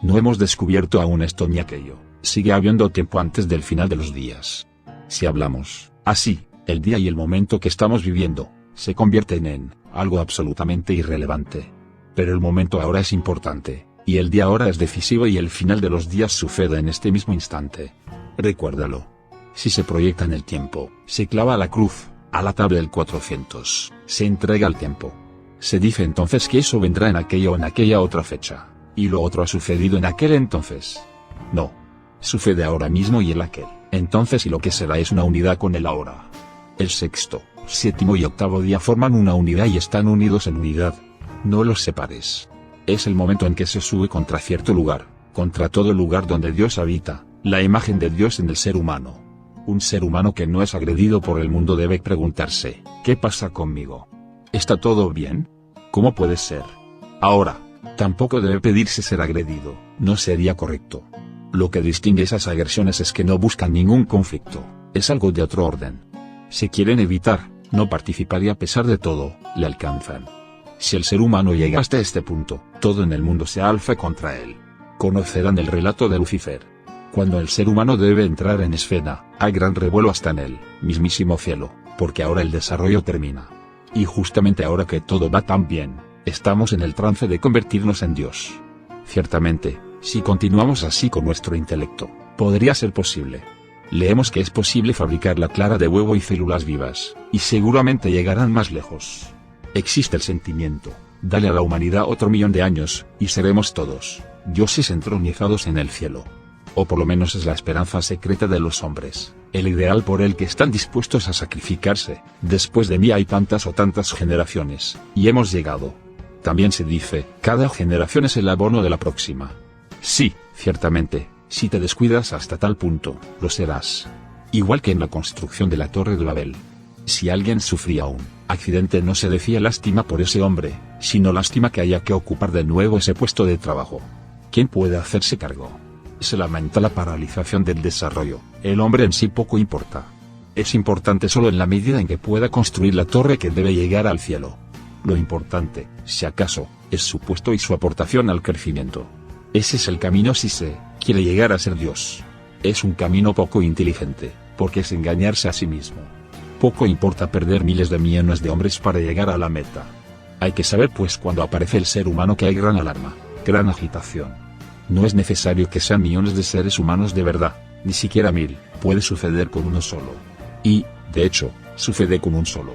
S1: No hemos descubierto aún esto ni aquello, sigue habiendo tiempo antes del final de los días. Si hablamos así, el día y el momento que estamos viviendo, se convierten en algo absolutamente irrelevante. Pero el momento ahora es importante, Y el día ahora es decisivo y el final de los días sucede en este mismo instante. Recuérdalo. Si se proyecta en el tiempo, se clava a la cruz, a la tabla del 400, se entrega al tiempo. Se dice entonces que eso vendrá en aquella o en aquella otra fecha, y lo otro ha sucedido en aquel entonces. No. Sucede ahora mismo y el aquel, entonces, y lo que será es una unidad con el ahora. El sexto, séptimo y octavo día forman una unidad y están unidos en unidad. No los separes. Es el momento en que se sube contra cierto lugar, contra todo lugar donde Dios habita, la imagen de Dios en el ser humano. Un ser humano que no es agredido por el mundo debe preguntarse, ¿qué pasa conmigo? ¿Está todo bien? ¿Cómo puede ser? Ahora, tampoco debe pedirse ser agredido, no sería correcto. Lo que distingue esas agresiones es que no buscan ningún conflicto, es algo de otro orden. Se quieren evitar, no participar y a pesar de todo, le alcanzan. Si el ser humano llega hasta este punto, todo en el mundo se alza contra él. Conocerán el relato de Lucifer. Cuando el ser humano debe entrar en escena, hay gran revuelo hasta en el mismísimo cielo, porque ahora el desarrollo termina. Y justamente ahora que todo va tan bien, estamos en el trance de convertirnos en Dios. Ciertamente, si continuamos así con nuestro intelecto, podría ser posible. Leemos que es posible fabricar la clara de huevo y células vivas, y seguramente llegarán más lejos. Existe el sentimiento, dale a la humanidad otro 1.000.000 de años, y seremos todos dioses entronizados en el cielo. O por lo menos es la esperanza secreta de los hombres, el ideal por el que están dispuestos a sacrificarse. Después de mí hay tantas o tantas generaciones, y hemos llegado. También se dice, cada generación es el abono de la próxima. Sí, ciertamente, si te descuidas hasta tal punto, lo serás. Igual que en la construcción de la Torre de Babel. Si alguien sufría un accidente no se decía lástima por ese hombre, sino lástima que haya que ocupar de nuevo ese puesto de trabajo. ¿Quién puede hacerse cargo? Se lamenta la paralización del desarrollo, el hombre en sí poco importa. Es importante solo en la medida en que pueda construir la torre que debe llegar al cielo. Lo importante, si acaso, es su puesto y su aportación al crecimiento. Ese es el camino si se quiere llegar a ser Dios. Es un camino poco inteligente, porque es engañarse a sí mismo. Poco importa perder miles de millones de hombres para llegar a la meta. Hay que saber pues cuando aparece el ser humano que hay gran alarma, gran agitación. No es necesario que sean millones de seres humanos de verdad, ni siquiera 1.000, puede suceder con uno solo. Y, de hecho, sucede con un solo.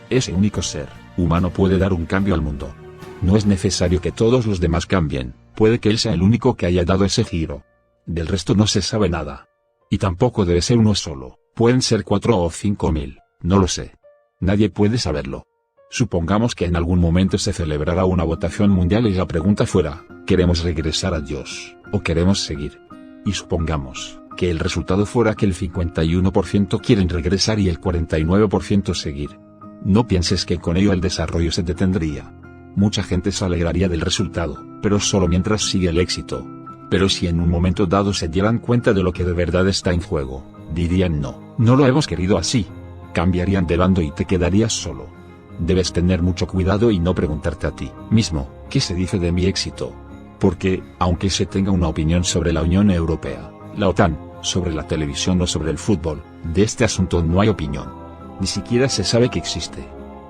S1: Ese único ser humano puede dar un cambio al mundo. No es necesario que todos los demás cambien, puede que él sea el único que haya dado ese giro. Del resto no se sabe nada. Y tampoco debe ser uno solo, pueden ser 4 o 5.000, no lo sé. Nadie puede saberlo. Supongamos que en algún momento se celebrará una votación mundial y la pregunta fuera, ¿queremos regresar a Dios, o queremos seguir? Y supongamos que el resultado fuera que el 51% quieren regresar y el 49% seguir. No pienses que con ello el desarrollo se detendría. Mucha gente se alegraría del resultado, pero solo mientras sigue el éxito. Pero si en un momento dado se dieran cuenta de lo que de verdad está en juego, dirían no lo hemos querido así. Cambiarían de bando y te quedarías solo. Debes tener mucho cuidado y no preguntarte a ti mismo, ¿qué se dice de mi éxito? Porque, aunque se tenga una opinión sobre la Unión Europea, la OTAN, sobre la televisión o sobre el fútbol, de este asunto no hay opinión. Ni siquiera se sabe que existe.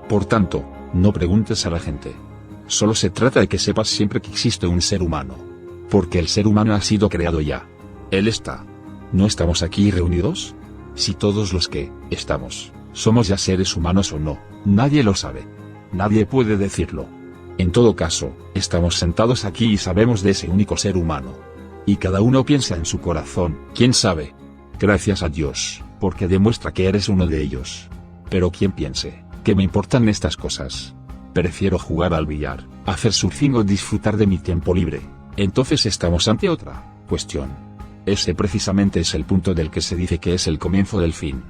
S1: Por tanto, no preguntes a la gente. Solo se trata de que sepas siempre que existe un ser humano. Porque el ser humano ha sido creado ya. Él está. ¿No estamos aquí reunidos? Si todos los que estamos somos ya seres humanos o no, nadie lo sabe. Nadie puede decirlo. En todo caso, estamos sentados aquí y sabemos de ese único ser humano. Y cada uno piensa en su corazón, ¿quién sabe? Gracias a Dios, porque demuestra que eres uno de ellos. Pero quien piense, ¿qué me importan estas cosas? Prefiero jugar al billar, hacer surfing o disfrutar de mi tiempo libre. Entonces estamos ante otra cuestión. Ese precisamente es el punto del que se dice que es el comienzo del fin.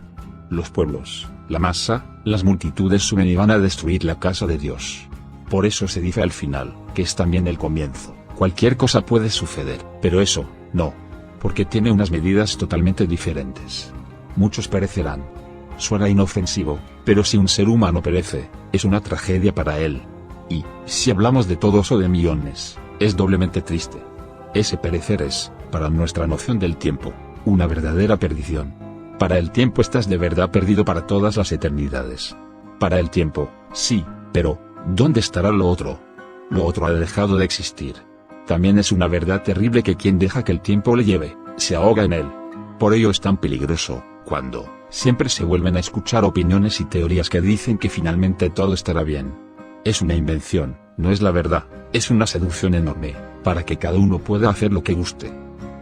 S1: Los pueblos, la masa, las multitudes suben y van a destruir la casa de Dios. Por eso se dice al final, que es también el comienzo. Cualquier cosa puede suceder, pero eso, no. Porque tiene unas medidas totalmente diferentes. Muchos perecerán. Suena inofensivo, pero si un ser humano perece, es una tragedia para él. Y, si hablamos de todos o de millones, es doblemente triste. Ese perecer es, para nuestra noción del tiempo, una verdadera perdición. Para el tiempo estás de verdad perdido para todas las eternidades. Para el tiempo, sí, pero, ¿dónde estará lo otro? Lo otro ha dejado de existir. También es una verdad terrible que quien deja que el tiempo le lleve, se ahoga en él. Por ello es tan peligroso, cuando siempre se vuelven a escuchar opiniones y teorías que dicen que finalmente todo estará bien. Es una invención, no es la verdad, es una seducción enorme, para que cada uno pueda hacer lo que guste.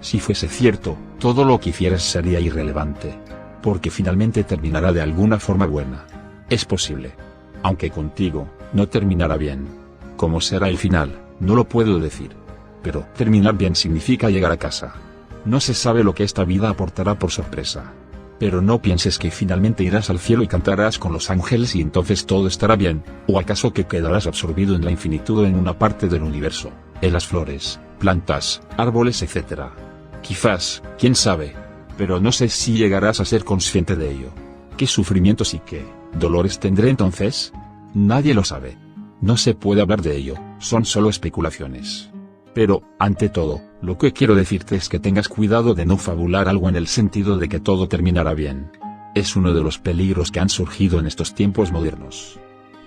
S1: Si fuese cierto, todo lo que hicieras sería irrelevante, porque finalmente terminará de alguna forma buena. Es posible. Aunque contigo, no terminará bien. ¿Cómo será el final? No lo puedo decir. Pero terminar bien significa llegar a casa. No se sabe lo que esta vida aportará por sorpresa. Pero no pienses que finalmente irás al cielo y cantarás con los ángeles y entonces todo estará bien, o acaso que quedarás absorbido en la infinitud o en una parte del universo, en las flores, plantas, árboles, etc. Quizás, quién sabe. Pero no sé si llegarás a ser consciente de ello. ¿Qué sufrimientos y qué dolores tendré entonces? Nadie lo sabe. No se puede hablar de ello, son solo especulaciones. Pero, ante todo, lo que quiero decirte es que tengas cuidado de no fabular algo en el sentido de que todo terminará bien. Es uno de los peligros que han surgido en estos tiempos modernos.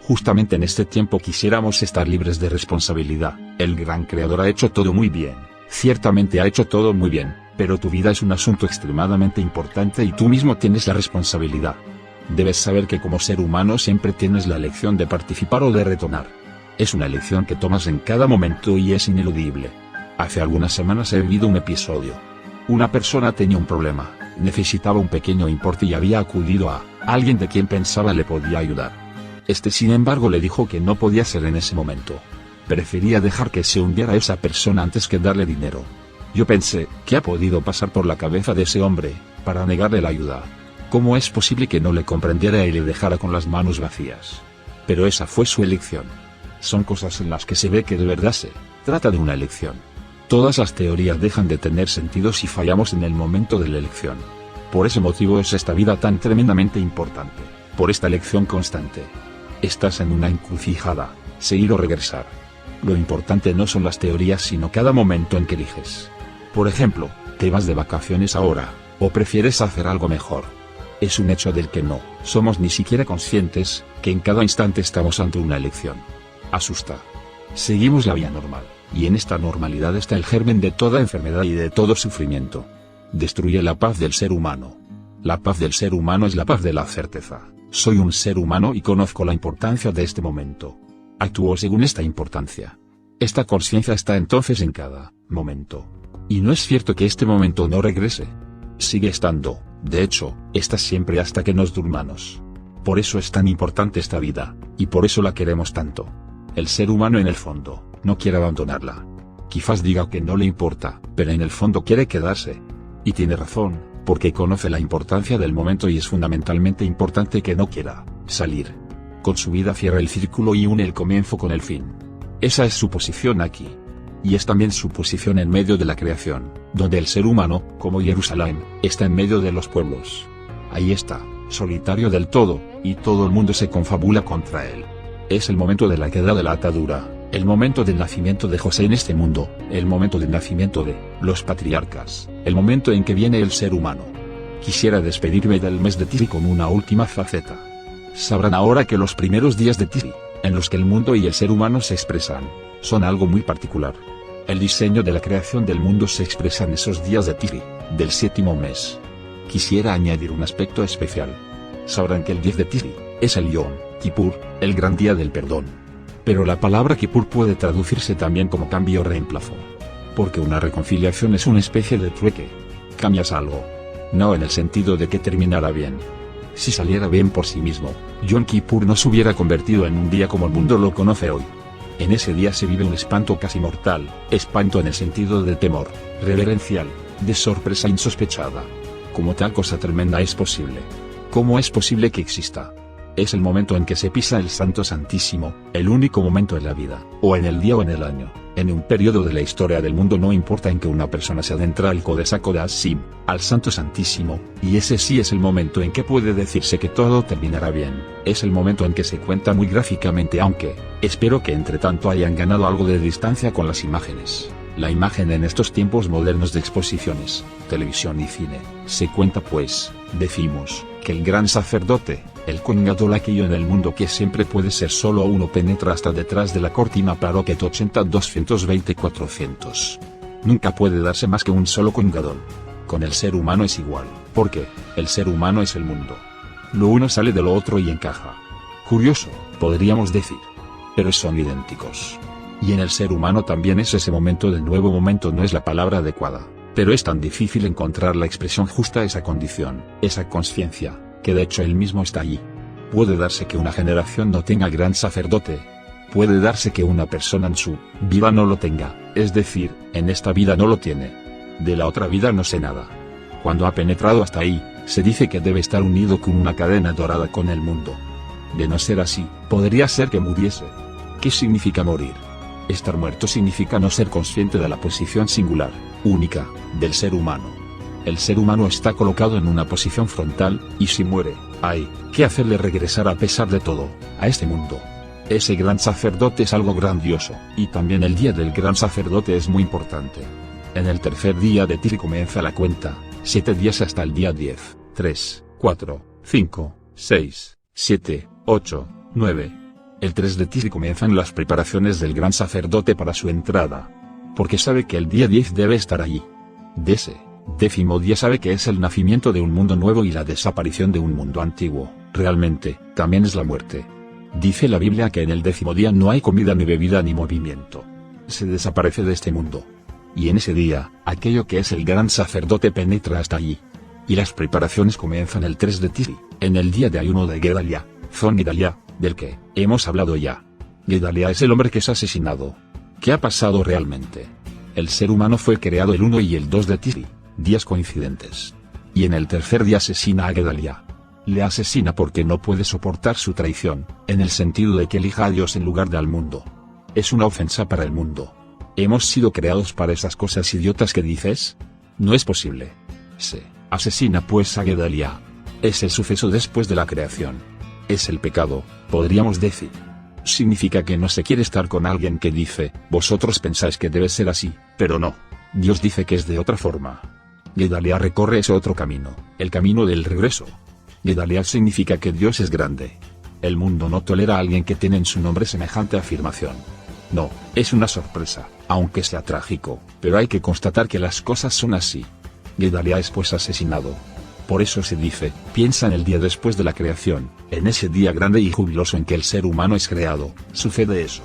S1: Justamente en este tiempo quisiéramos estar libres de responsabilidad. El gran creador ha hecho todo muy bien. Ciertamente ha hecho todo muy bien, pero tu vida es un asunto extremadamente importante y tú mismo tienes la responsabilidad. Debes saber que como ser humano siempre tienes la elección de participar o de retornar. Es una elección que tomas en cada momento y es ineludible. Hace algunas semanas he vivido un episodio. Una persona tenía un problema, necesitaba un pequeño importe y había acudido a alguien de quien pensaba le podía ayudar. Sin embargo, le dijo que no podía ser en ese momento. Prefería dejar que se hundiera esa persona antes que darle dinero. Yo pensé, ¿qué ha podido pasar por la cabeza de ese hombre, para negarle la ayuda? ¿Cómo es posible que no le comprendiera y le dejara con las manos vacías? Pero esa fue su elección. Son cosas en las que se ve que de verdad se trata de una elección. Todas las teorías dejan de tener sentido si fallamos en el momento de la elección. Por ese motivo es esta vida tan tremendamente importante, por esta elección constante. Estás en una encrucijada, seguir o regresar. Lo importante no son las teorías sino cada momento en que eliges. Por ejemplo, ¿te vas de vacaciones ahora, o prefieres hacer algo mejor? Es un hecho del que no somos ni siquiera conscientes, que en cada instante estamos ante una elección. Asusta. Seguimos la vía normal, y en esta normalidad está el germen de toda enfermedad y de todo sufrimiento. Destruye la paz del ser humano. La paz del ser humano es la paz de la certeza. Soy un ser humano y conozco la importancia de este momento. Actúo según esta importancia. Esta conciencia está entonces en cada momento. Y no es cierto que este momento no regrese. Sigue estando, de hecho, está siempre hasta que nos durmamos. Por eso es tan importante esta vida, y por eso la queremos tanto. El ser humano en el fondo, no quiere abandonarla. Quizás diga que no le importa, pero en el fondo quiere quedarse. Y tiene razón, porque conoce la importancia del momento y es fundamentalmente importante que no quiera salir. Con su vida cierra el círculo y une el comienzo con el fin. Esa es su posición aquí. Y es también su posición en medio de la creación, donde el ser humano, como Jerusalén, está en medio de los pueblos. Ahí está, solitario del todo, y todo el mundo se confabula contra él. Es el momento de la queda de la atadura, el momento del nacimiento de José en este mundo, el momento del nacimiento de los patriarcas, el momento en que viene el ser humano. Quisiera despedirme del mes de Tishri con una última faceta. Sabrán ahora que los primeros días de Tishri, en los que el mundo y el ser humano se expresan, son algo muy particular. El diseño de la creación del mundo se expresa en esos días de Tishri, del 7º mes. Quisiera añadir un aspecto especial. Sabrán que el 10 de Tishri es el Yom Kippur, el gran día del perdón. Pero la palabra Kippur puede traducirse también como cambio o reemplazo. Porque una reconciliación es una especie de trueque. Cambias algo. No en el sentido de que terminara bien. Si saliera bien por sí mismo, Yom Kippur no se hubiera convertido en un día como el mundo lo conoce hoy. En ese día se vive un espanto casi mortal, espanto en el sentido de temor, reverencial, de sorpresa insospechada. ¿Cómo tal cosa tremenda es posible? ¿Cómo es posible que exista? Es el momento en que se pisa el Santo Santísimo, el único momento en la vida, o en el día o en el año, en un periodo de la historia del mundo, no importa en que una persona se adentra al Kodesh HaKodashim, al Santo Santísimo, y ese sí es el momento en que puede decirse que todo terminará bien. Es el momento en que se cuenta muy gráficamente, aunque, espero que entre tanto hayan ganado algo de distancia con las imágenes. La imagen en estos tiempos modernos de exposiciones, televisión y cine, se cuenta pues, decimos, que el gran sacerdote, El Kohen Gadol, aquello en el mundo que siempre puede ser solo uno, penetra hasta detrás de la cortina Paroquet 80 220 400. Nunca puede darse más que un solo Kohen Gadol. Con el ser humano es igual, porque el ser humano es el mundo. Lo uno sale de lo otro y encaja. Curioso, podríamos decir. Pero son idénticos. Y en el ser humano también es ese momento. De nuevo, momento no es la palabra adecuada, pero es tan difícil encontrar la expresión justa, esa condición, esa conciencia, que de hecho él mismo está allí. Puede darse que una generación no tenga gran sacerdote. Puede darse que una persona en su vida no lo tenga, es decir, en esta vida no lo tiene. De la otra vida no sé nada. Cuando ha penetrado hasta ahí, se dice que debe estar unido con una cadena dorada con el mundo. De no ser así, podría ser que muriese. ¿Qué significa morir? Estar muerto significa no ser consciente de la posición singular, única, del ser humano. El ser humano está colocado en una posición frontal, y si muere, hay que hacerle regresar a pesar de todo, a este mundo. Ese gran sacerdote es algo grandioso, y también el día del gran sacerdote es muy importante. En el tercer día de Tishri comienza la cuenta, 7 días hasta el día 10, 3, 4, 5, 6, 7, 8, 9. El 3 de Tishri comienzan las preparaciones del gran sacerdote para su entrada. Porque sabe que el día 10 debe estar allí. De ese 10º día sabe que es el nacimiento de un mundo nuevo y la desaparición de un mundo antiguo. Realmente, también es la muerte. Dice la Biblia que en el 10º día no hay comida ni bebida ni movimiento. Se desaparece de este mundo. Y en ese día, aquello que es el gran sacerdote penetra hasta allí. Y las preparaciones comienzan el 3 de Tishri, en el día de ayuno de Gedalia, Zon Gedalia, del que hemos hablado ya. Gedalia es el hombre que es asesinado. ¿Qué ha pasado realmente? El ser humano fue creado el 1 y el 2 de Tishri, días coincidentes. Y en el tercer día asesina a Gedalia. Le asesina porque no puede soportar su traición, en el sentido de que elija a Dios en lugar de al mundo. Es una ofensa para el mundo. ¿Hemos sido creados para esas cosas idiotas que dices? No es posible. Se asesina pues a Gedalia. Es el suceso después de la creación. Es el pecado, podríamos decir. Significa que no se quiere estar con alguien que dice, vosotros pensáis que debe ser así, pero no. Dios dice que es de otra forma. Gedalia recorre ese otro camino, el camino del regreso. Gedalia significa que Dios es grande. El mundo no tolera a alguien que tiene en su nombre semejante afirmación. No, es una sorpresa, aunque sea trágico, pero hay que constatar que las cosas son así. Gedalia es pues asesinado. Por eso se dice, piensa en el día después de la creación, en ese día grande y jubiloso en que el ser humano es creado, sucede eso.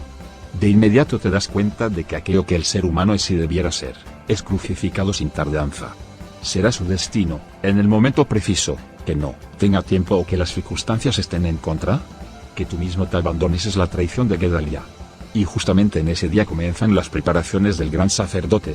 S1: De inmediato te das cuenta de que aquello que el ser humano es y debiera ser, es crucificado sin tardanza. Será su destino, en el momento preciso, que no tenga tiempo o que las circunstancias estén en contra. Que tú mismo te abandones es la traición de Gedalia. Y justamente en ese día comienzan las preparaciones del gran sacerdote.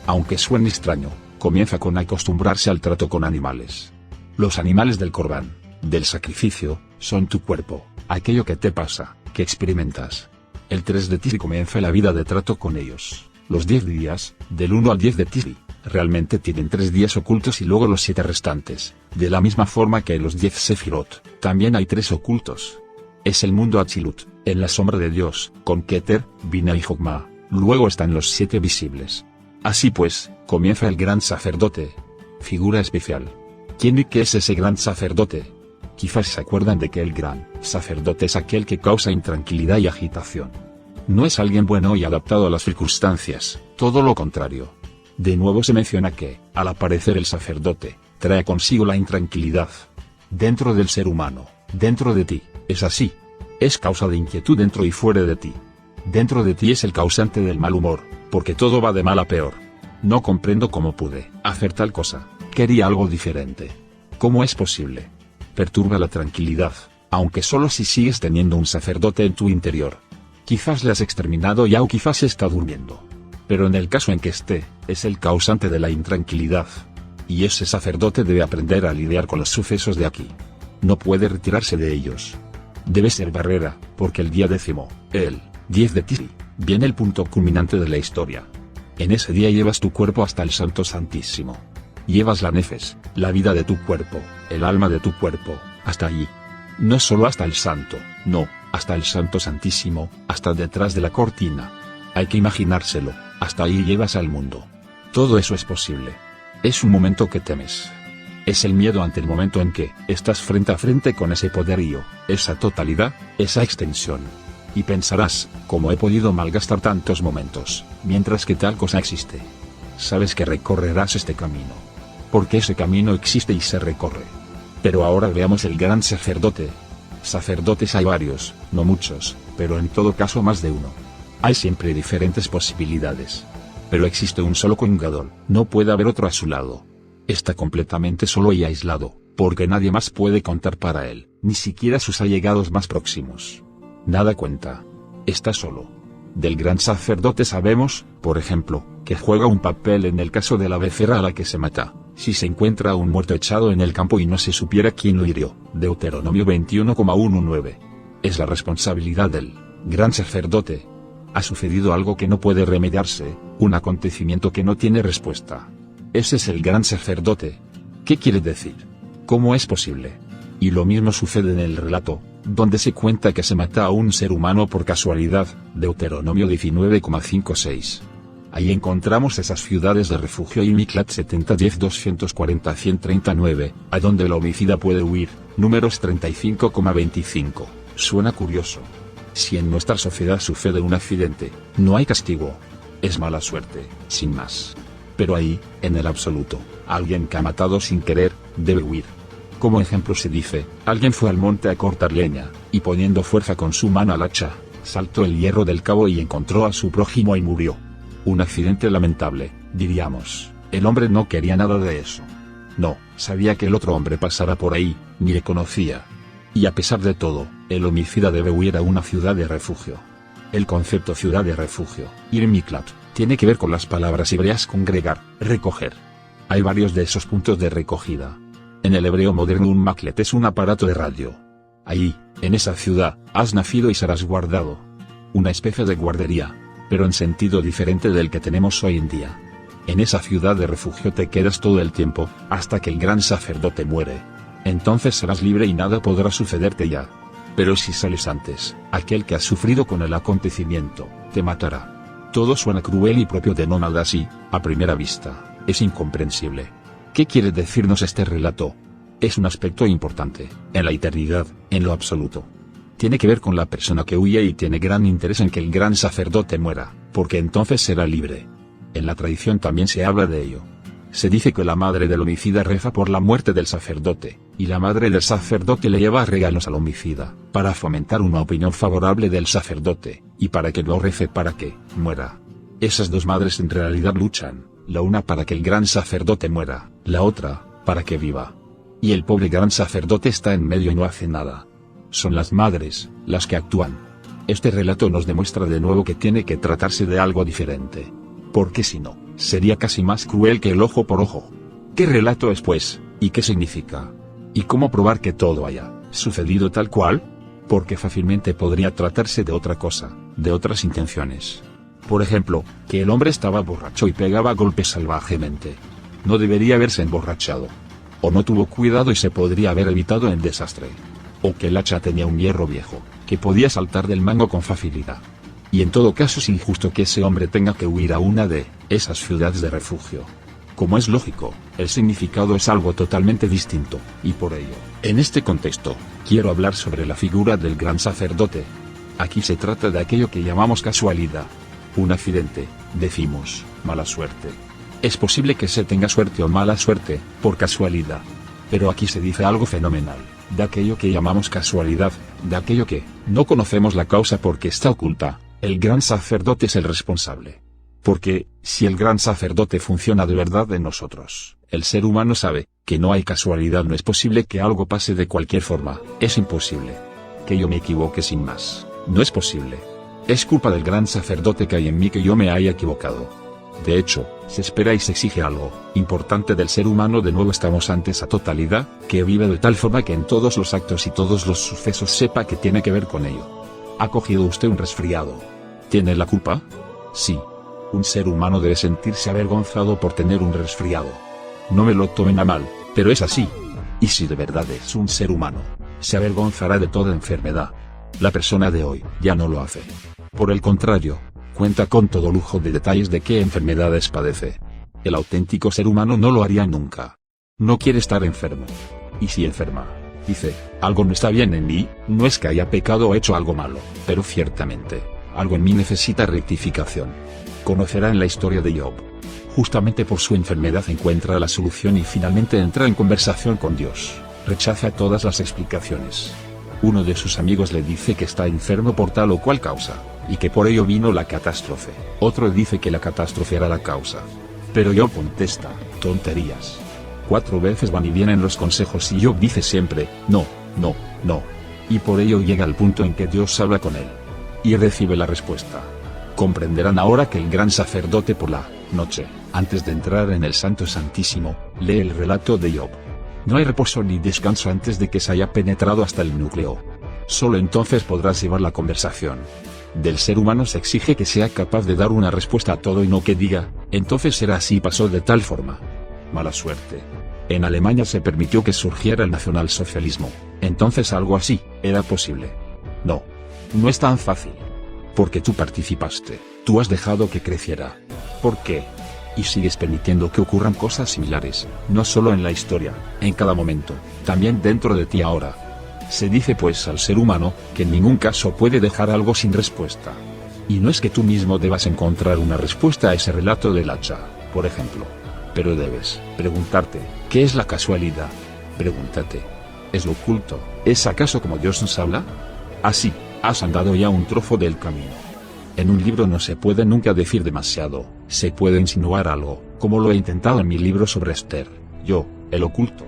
S1: Aunque suene extraño, comienza con acostumbrarse al trato con animales. Los animales del Corbán, del sacrificio, son tu cuerpo, aquello que te pasa, que experimentas. El 3 de Tishri comienza la vida de trato con ellos. Los 10 días, del 1 al 10 de Tishri, realmente tienen 3 días ocultos y luego los 7 restantes. De la misma forma que en los 10 Sefirot, también hay 3 ocultos. Es el mundo Atzilut, en la sombra de Dios, con Keter, Bina y Jokma. Luego están los 7 visibles. Así pues, comienza el gran sacerdote. Figura especial. ¿Quién y qué es ese gran sacerdote? Quizás se acuerdan de que el gran sacerdote es aquel que causa intranquilidad y agitación. No es alguien bueno y adaptado a las circunstancias, todo lo contrario. De nuevo se menciona que, al aparecer el sacerdote, trae consigo la intranquilidad. Dentro del ser humano, dentro de ti, es así. Es causa de inquietud dentro y fuera de ti. Dentro de ti es el causante del mal humor, porque todo va de mal a peor. No comprendo cómo pude hacer tal cosa, quería algo diferente. ¿Cómo es posible? Perturba la tranquilidad, aunque solo si sigues teniendo un sacerdote en tu interior. Quizás le has exterminado ya o quizás está durmiendo. Pero en el caso en que esté, es el causante de la intranquilidad. Y ese sacerdote debe aprender a lidiar con los sucesos de aquí. No puede retirarse de ellos. Debe ser barrera, porque el día 10, el 10 de Tishri, viene el punto culminante de la historia. En ese día llevas tu cuerpo hasta el Santo Santísimo. Llevas la nefes, la vida de tu cuerpo, el alma de tu cuerpo, hasta allí. No es solo hasta el Santo, no, hasta el Santo Santísimo, hasta detrás de la cortina. Hay que imaginárselo, hasta ahí llevas al mundo. Todo eso es posible. Es un momento que temes. Es el miedo ante el momento en que estás frente a frente con ese poderío, esa totalidad, esa extensión. Y pensarás, ¿cómo he podido malgastar tantos momentos, mientras que tal cosa existe? Sabes que recorrerás este camino. Porque ese camino existe y se recorre. Pero ahora veamos el gran sacerdote. Sacerdotes hay varios, no muchos, pero en todo caso más de uno. Hay siempre diferentes posibilidades. Pero existe un solo Kohen Gadol, no puede haber otro a su lado. Está completamente solo y aislado, porque nadie más puede contar para él, ni siquiera sus allegados más próximos. Nada cuenta. Está solo. Del gran sacerdote sabemos, por ejemplo, que juega un papel en el caso de la becerra a la que se mata, si se encuentra un muerto echado en el campo y no se supiera quién lo hirió. Deuteronomio 21,19. Es la responsabilidad del gran sacerdote. Ha sucedido algo que no puede remediarse, un acontecimiento que no tiene respuesta. Ese es el gran sacerdote. ¿Qué quiere decir? ¿Cómo es posible? Y lo mismo sucede en el relato, donde se cuenta que se mata a un ser humano por casualidad, Deuteronomio 19,56. Ahí encontramos esas ciudades de refugio y Miklat 70 10 240 139, a donde el homicida puede huir, números 35,25. Suena curioso. Si en nuestra sociedad sucede un accidente, no hay castigo. Es mala suerte, sin más. Pero ahí, en el absoluto, alguien que ha matado sin querer, debe huir. Como ejemplo se dice, alguien fue al monte a cortar leña, y poniendo fuerza con su mano al hacha, saltó el hierro del cabo y encontró a su prójimo y murió. Un accidente lamentable, diríamos. El hombre no quería nada de eso. No, sabía que el otro hombre pasara por ahí, ni le conocía. Y a pesar de todo, el homicida debe huir a una ciudad de refugio. El concepto ciudad de refugio, Ir Miklat, tiene que ver con las palabras hebreas congregar, recoger. Hay varios de esos puntos de recogida. En el hebreo moderno un maklet es un aparato de radio. Ahí, en esa ciudad, has nacido y serás guardado. Una especie de guardería, pero en sentido diferente del que tenemos hoy en día. En esa ciudad de refugio te quedas todo el tiempo, hasta que el gran sacerdote muere. Entonces serás libre y nada podrá sucederte ya. Pero si sales antes, aquel que ha sufrido con el acontecimiento, te matará. Todo suena cruel y propio de nómadas y, a primera vista, es incomprensible. ¿Qué quiere decirnos este relato? Es un aspecto importante, en la eternidad, en lo absoluto. Tiene que ver con la persona que huye y tiene gran interés en que el gran sacerdote muera, porque entonces será libre. En la tradición también se habla de ello. Se dice que la madre del homicida reza por la muerte del sacerdote, y la madre del sacerdote le lleva regalos al homicida, para fomentar una opinión favorable del sacerdote, y para que no rece para que muera. Esas dos madres en realidad luchan, la una para que el gran sacerdote muera, la otra, para que viva. Y el pobre gran sacerdote está en medio y no hace nada. Son las madres, las que actúan. Este relato nos demuestra de nuevo que tiene que tratarse de algo diferente. Porque si no, sería casi más cruel que el ojo por ojo. ¿Qué relato es pues, y qué significa? ¿Y cómo probar que todo haya sucedido tal cual? Porque fácilmente podría tratarse de otra cosa, de otras intenciones. Por ejemplo, que el hombre estaba borracho y pegaba golpes salvajemente. No debería haberse emborrachado. O no tuvo cuidado y se podría haber evitado el desastre. O que el hacha tenía un hierro viejo, que podía saltar del mango con facilidad. Y en todo caso es injusto que ese hombre tenga que huir a una de esas ciudades de refugio. Como es lógico, el significado es algo totalmente distinto, y por ello, en este contexto, quiero hablar sobre la figura del gran sacerdote. Aquí se trata de aquello que llamamos casualidad. Un accidente, decimos, mala suerte. Es posible que se tenga suerte o mala suerte, por casualidad. Pero aquí se dice algo fenomenal, de aquello que llamamos casualidad, de aquello que no conocemos la causa porque está oculta. El gran sacerdote es el responsable. Porque, si el gran sacerdote funciona de verdad en nosotros, el ser humano sabe que no hay casualidad, no es posible que algo pase de cualquier forma, es imposible. Que yo me equivoque sin más, no es posible. Es culpa del gran sacerdote que hay en mí que yo me haya equivocado. De hecho, se espera y se exige algo importante del ser humano. De nuevo estamos ante esa totalidad, que vive de tal forma que en todos los actos y todos los sucesos sepa que tiene que ver con ello. ¿Ha cogido usted un resfriado? ¿Tiene la culpa? Sí. Un ser humano debe sentirse avergonzado por tener un resfriado. No me lo tomen a mal, pero es así. Y si de verdad es un ser humano, se avergonzará de toda enfermedad. La persona de hoy ya no lo hace. Por el contrario, cuenta con todo lujo de detalles de qué enfermedades padece. El auténtico ser humano no lo haría nunca. No quiere estar enfermo. Y si enferma, dice, algo no está bien en mí, no es que haya pecado o hecho algo malo, pero ciertamente, algo en mí necesita rectificación. Conocerán la historia de Job. Justamente por su enfermedad encuentra la solución y finalmente entra en conversación con Dios. Rechaza todas las explicaciones. Uno de sus amigos le dice que está enfermo por tal o cual causa, y que por ello vino la catástrofe. Otro dice que la catástrofe era la causa. Pero Job contesta, tonterías. 4 veces van y vienen los consejos y Job dice siempre, no, no, no. Y por ello llega al punto en que Dios habla con él. Y recibe la respuesta. Comprenderán ahora que el gran sacerdote por la noche, antes de entrar en el Santo Santísimo, lee el relato de Job. No hay reposo ni descanso antes de que se haya penetrado hasta el núcleo. Solo entonces podrás llevar la conversación. Del ser humano se exige que sea capaz de dar una respuesta a todo y no que diga, entonces será así, pasó de tal forma. Mala suerte. En Alemania se permitió que surgiera el nacionalsocialismo. Entonces algo así era posible. No. No es tan fácil. Porque tú participaste, tú has dejado que creciera. ¿Por qué? Y sigues permitiendo que ocurran cosas similares, no solo en la historia, en cada momento, también dentro de ti ahora. Se dice pues al ser humano, que en ningún caso puede dejar algo sin respuesta. Y no es que tú mismo debas encontrar una respuesta a ese relato del hacha, por ejemplo. Pero debes preguntarte, ¿qué es la casualidad? Pregúntate, ¿es lo oculto? ¿Es acaso como Dios nos habla? Así, has andado ya un trozo del camino. En un libro no se puede nunca decir demasiado, se puede insinuar algo, como lo he intentado en mi libro sobre Esther, yo, el oculto.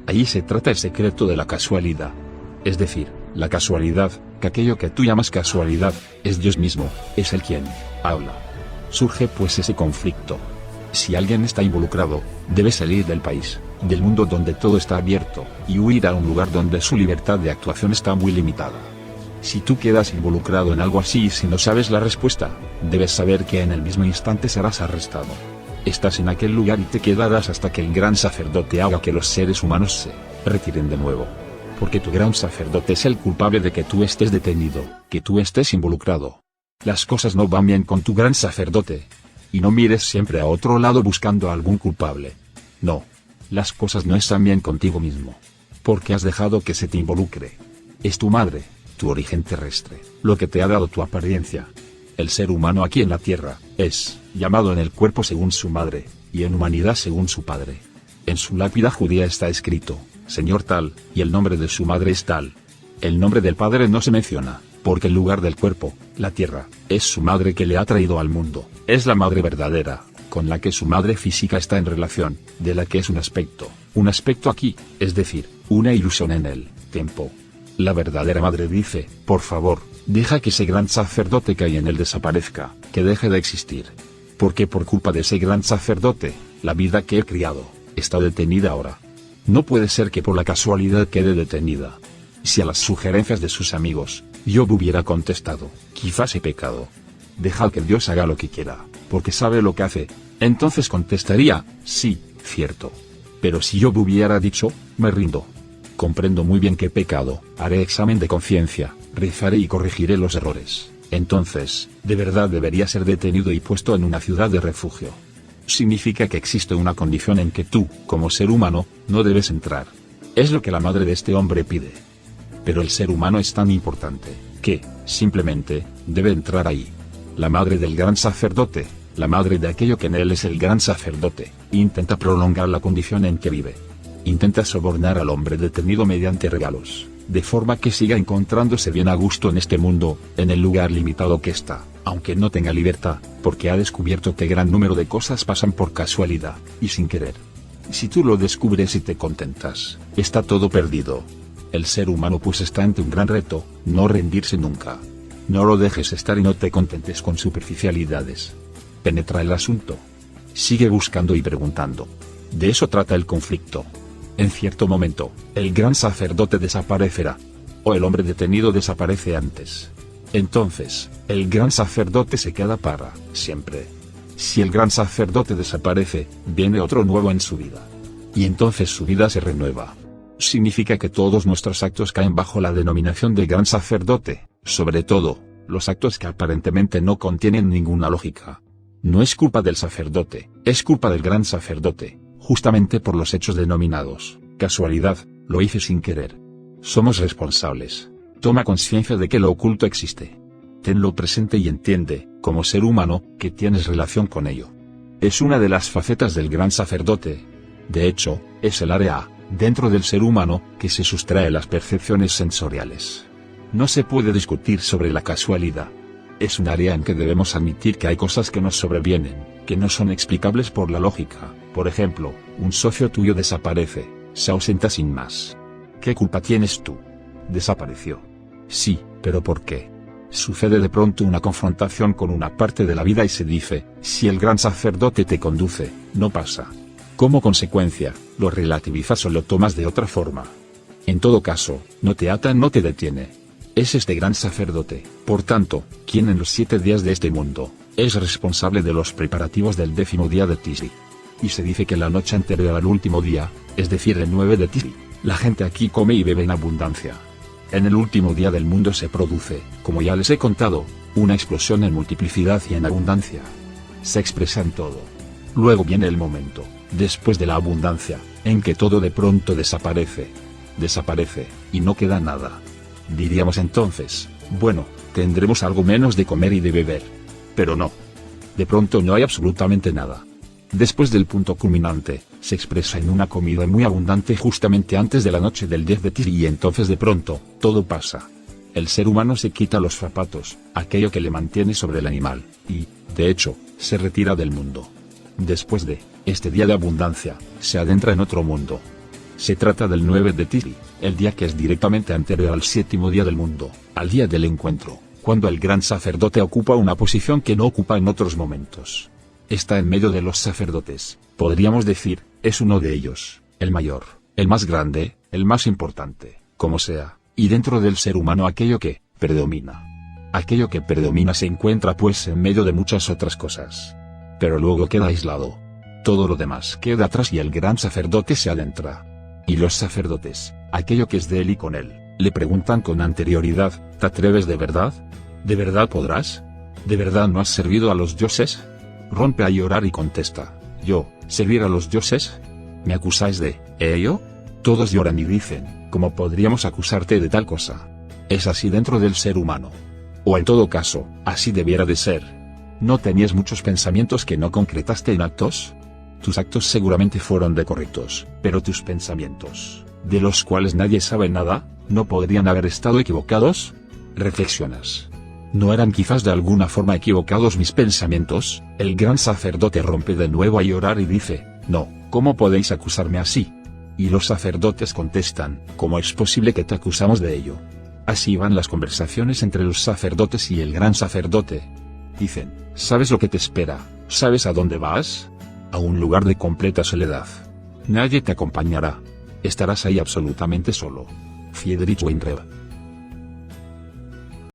S1: Allí se trata el secreto de la casualidad. Es decir, la casualidad, que aquello que tú llamas casualidad, es Dios mismo, es el quien habla. Surge pues ese conflicto. Si alguien está involucrado, debe salir del país, del mundo donde todo está abierto, y huir a un lugar donde su libertad de actuación está muy limitada. Si tú quedas involucrado en algo así y si no sabes la respuesta, debes saber que en el mismo instante serás arrestado. Estás en aquel lugar y te quedarás hasta que el gran sacerdote haga que los seres humanos se retiren de nuevo. Porque tu gran sacerdote es el culpable de que tú estés detenido, que tú estés involucrado. Las cosas no van bien con tu gran sacerdote. Y no mires siempre a otro lado buscando a algún culpable. No. Las cosas no están bien contigo mismo. Porque has dejado que se te involucre. Es tu madre, tu origen terrestre, lo que te ha dado tu apariencia. El ser humano aquí en la tierra, es llamado en el cuerpo según su madre, y en humanidad según su padre. En su lápida judía está escrito, Señor tal, y el nombre de su madre es tal. El nombre del padre no se menciona, porque el lugar del cuerpo, la tierra, es su madre que le ha traído al mundo, es la madre verdadera, con la que su madre física está en relación, de la que es un aspecto aquí, es decir, una ilusión en el tiempo. La verdadera madre dice, por favor, deja que ese gran sacerdote que hay en él desaparezca, que deje de existir. Porque por culpa de ese gran sacerdote, la vida que he criado, está detenida ahora. No puede ser que por la casualidad quede detenida. Si a las sugerencias de sus amigos, Job hubiera contestado, quizás he pecado. Deja que Dios haga lo que quiera, porque sabe lo que hace, entonces contestaría, sí, cierto. Pero si Job hubiera dicho, me rindo. Comprendo muy bien que he pecado, haré examen de conciencia, rezaré y corregiré los errores. Entonces, de verdad debería ser detenido y puesto en una ciudad de refugio. Significa que existe una condición en que tú, como ser humano, no debes entrar. Es lo que la madre de este hombre pide. Pero el ser humano es tan importante, que, simplemente, debe entrar ahí. La madre del gran sacerdote, la madre de aquello que en él es el gran sacerdote, intenta prolongar la condición en que vive. Intenta sobornar al hombre detenido mediante regalos, de forma que siga encontrándose bien a gusto en este mundo, en el lugar limitado que está, aunque no tenga libertad, porque ha descubierto que gran número de cosas pasan por casualidad, y sin querer. Si tú lo descubres y te contentas, está todo perdido. El ser humano pues está ante un gran reto, no rendirse nunca. No lo dejes estar y no te contentes con superficialidades. Penetra el asunto. Sigue buscando y preguntando. De eso trata el conflicto. En cierto momento, el gran sacerdote desaparecerá. O el hombre detenido desaparece antes. Entonces, el gran sacerdote se queda para siempre. Si el gran sacerdote desaparece, viene otro nuevo en su vida. Y entonces su vida se renueva. Significa que todos nuestros actos caen bajo la denominación de gran sacerdote, sobre todo, los actos que aparentemente no contienen ninguna lógica. No es culpa del sacerdote, es culpa del gran sacerdote. justamente por los hechos denominados casualidad, lo hice sin querer. Somos responsables. Toma conciencia de que lo oculto existe. Tenlo presente y entiende, como ser humano, que tienes relación con ello. Es una de las facetas del gran sacerdote. De hecho, es el área, dentro del ser humano, que se sustrae a las percepciones sensoriales. No se puede discutir sobre la casualidad. Es un área en que debemos admitir que hay cosas que nos sobrevienen, que no son explicables por la lógica. Por ejemplo, un socio tuyo desaparece, se ausenta sin más. ¿Qué culpa tienes tú? Desapareció. Sí, pero ¿por qué? Sucede de pronto una confrontación con una parte de la vida y se dice, si el gran sacerdote te conduce, no pasa. Como consecuencia, lo relativizas o lo tomas de otra forma. En todo caso, no te ata, no te detiene. Es este gran sacerdote, por tanto, quien en los 7 días de este mundo, es responsable de los preparativos del 10º día de Tisri. Y se dice que la noche anterior al último día, es decir el 9 de Tisri, la gente aquí come y bebe en abundancia. En el último día del mundo se produce, como ya les he contado, una explosión en multiplicidad y en abundancia. Se expresa en todo. Luego viene el momento, después de la abundancia, en que todo de pronto desaparece. Desaparece, y no queda nada. Diríamos entonces, bueno, tendremos algo menos de comer y de beber. Pero no. De pronto no hay absolutamente nada. Después del punto culminante, se expresa en una comida muy abundante justamente antes de la noche del 10 de Tisri y entonces de pronto, todo pasa. El ser humano se quita los zapatos, aquello que le mantiene sobre el animal, y, de hecho, se retira del mundo. Después de este día de abundancia, se adentra en otro mundo. Se trata del 9 de Tisri, el día que es directamente anterior al 7º día del mundo, al día del encuentro, cuando el gran sacerdote ocupa una posición que no ocupa en otros momentos. Está en medio de los sacerdotes, podríamos decir, es uno de ellos, el mayor, el más grande, el más importante, como sea, y dentro del ser humano aquello que predomina. Aquello que predomina se encuentra pues en medio de muchas otras cosas. Pero luego queda aislado. Todo lo demás queda atrás y el gran sacerdote se adentra. Y los sacerdotes, aquello que es de él y con él, le preguntan con anterioridad, ¿te atreves de verdad? ¿De verdad podrás? ¿De verdad no has servido a los dioses? Rompe a llorar y contesta, ¿yo, servir a los dioses? ¿Me acusáis de ello? Todos lloran y dicen, ¿cómo podríamos acusarte de tal cosa? Es así dentro del ser humano. O en todo caso, así debiera de ser. ¿No tenías muchos pensamientos que no concretaste en actos? Tus actos seguramente fueron correctos, pero tus pensamientos, de los cuales nadie sabe nada, ¿no podrían haber estado equivocados? Reflexionas. ¿No eran quizás de alguna forma equivocados mis pensamientos? El gran sacerdote rompe de nuevo a llorar y dice, no, ¿cómo podéis acusarme así? Y los sacerdotes contestan, ¿cómo es posible que te acusamos de ello? Así van las conversaciones entre los sacerdotes y el gran sacerdote. Dicen, ¿sabes lo que te espera? ¿Sabes a dónde vas? A un lugar de completa soledad. Nadie te acompañará. Estarás ahí absolutamente solo. Friedrich Weinreber.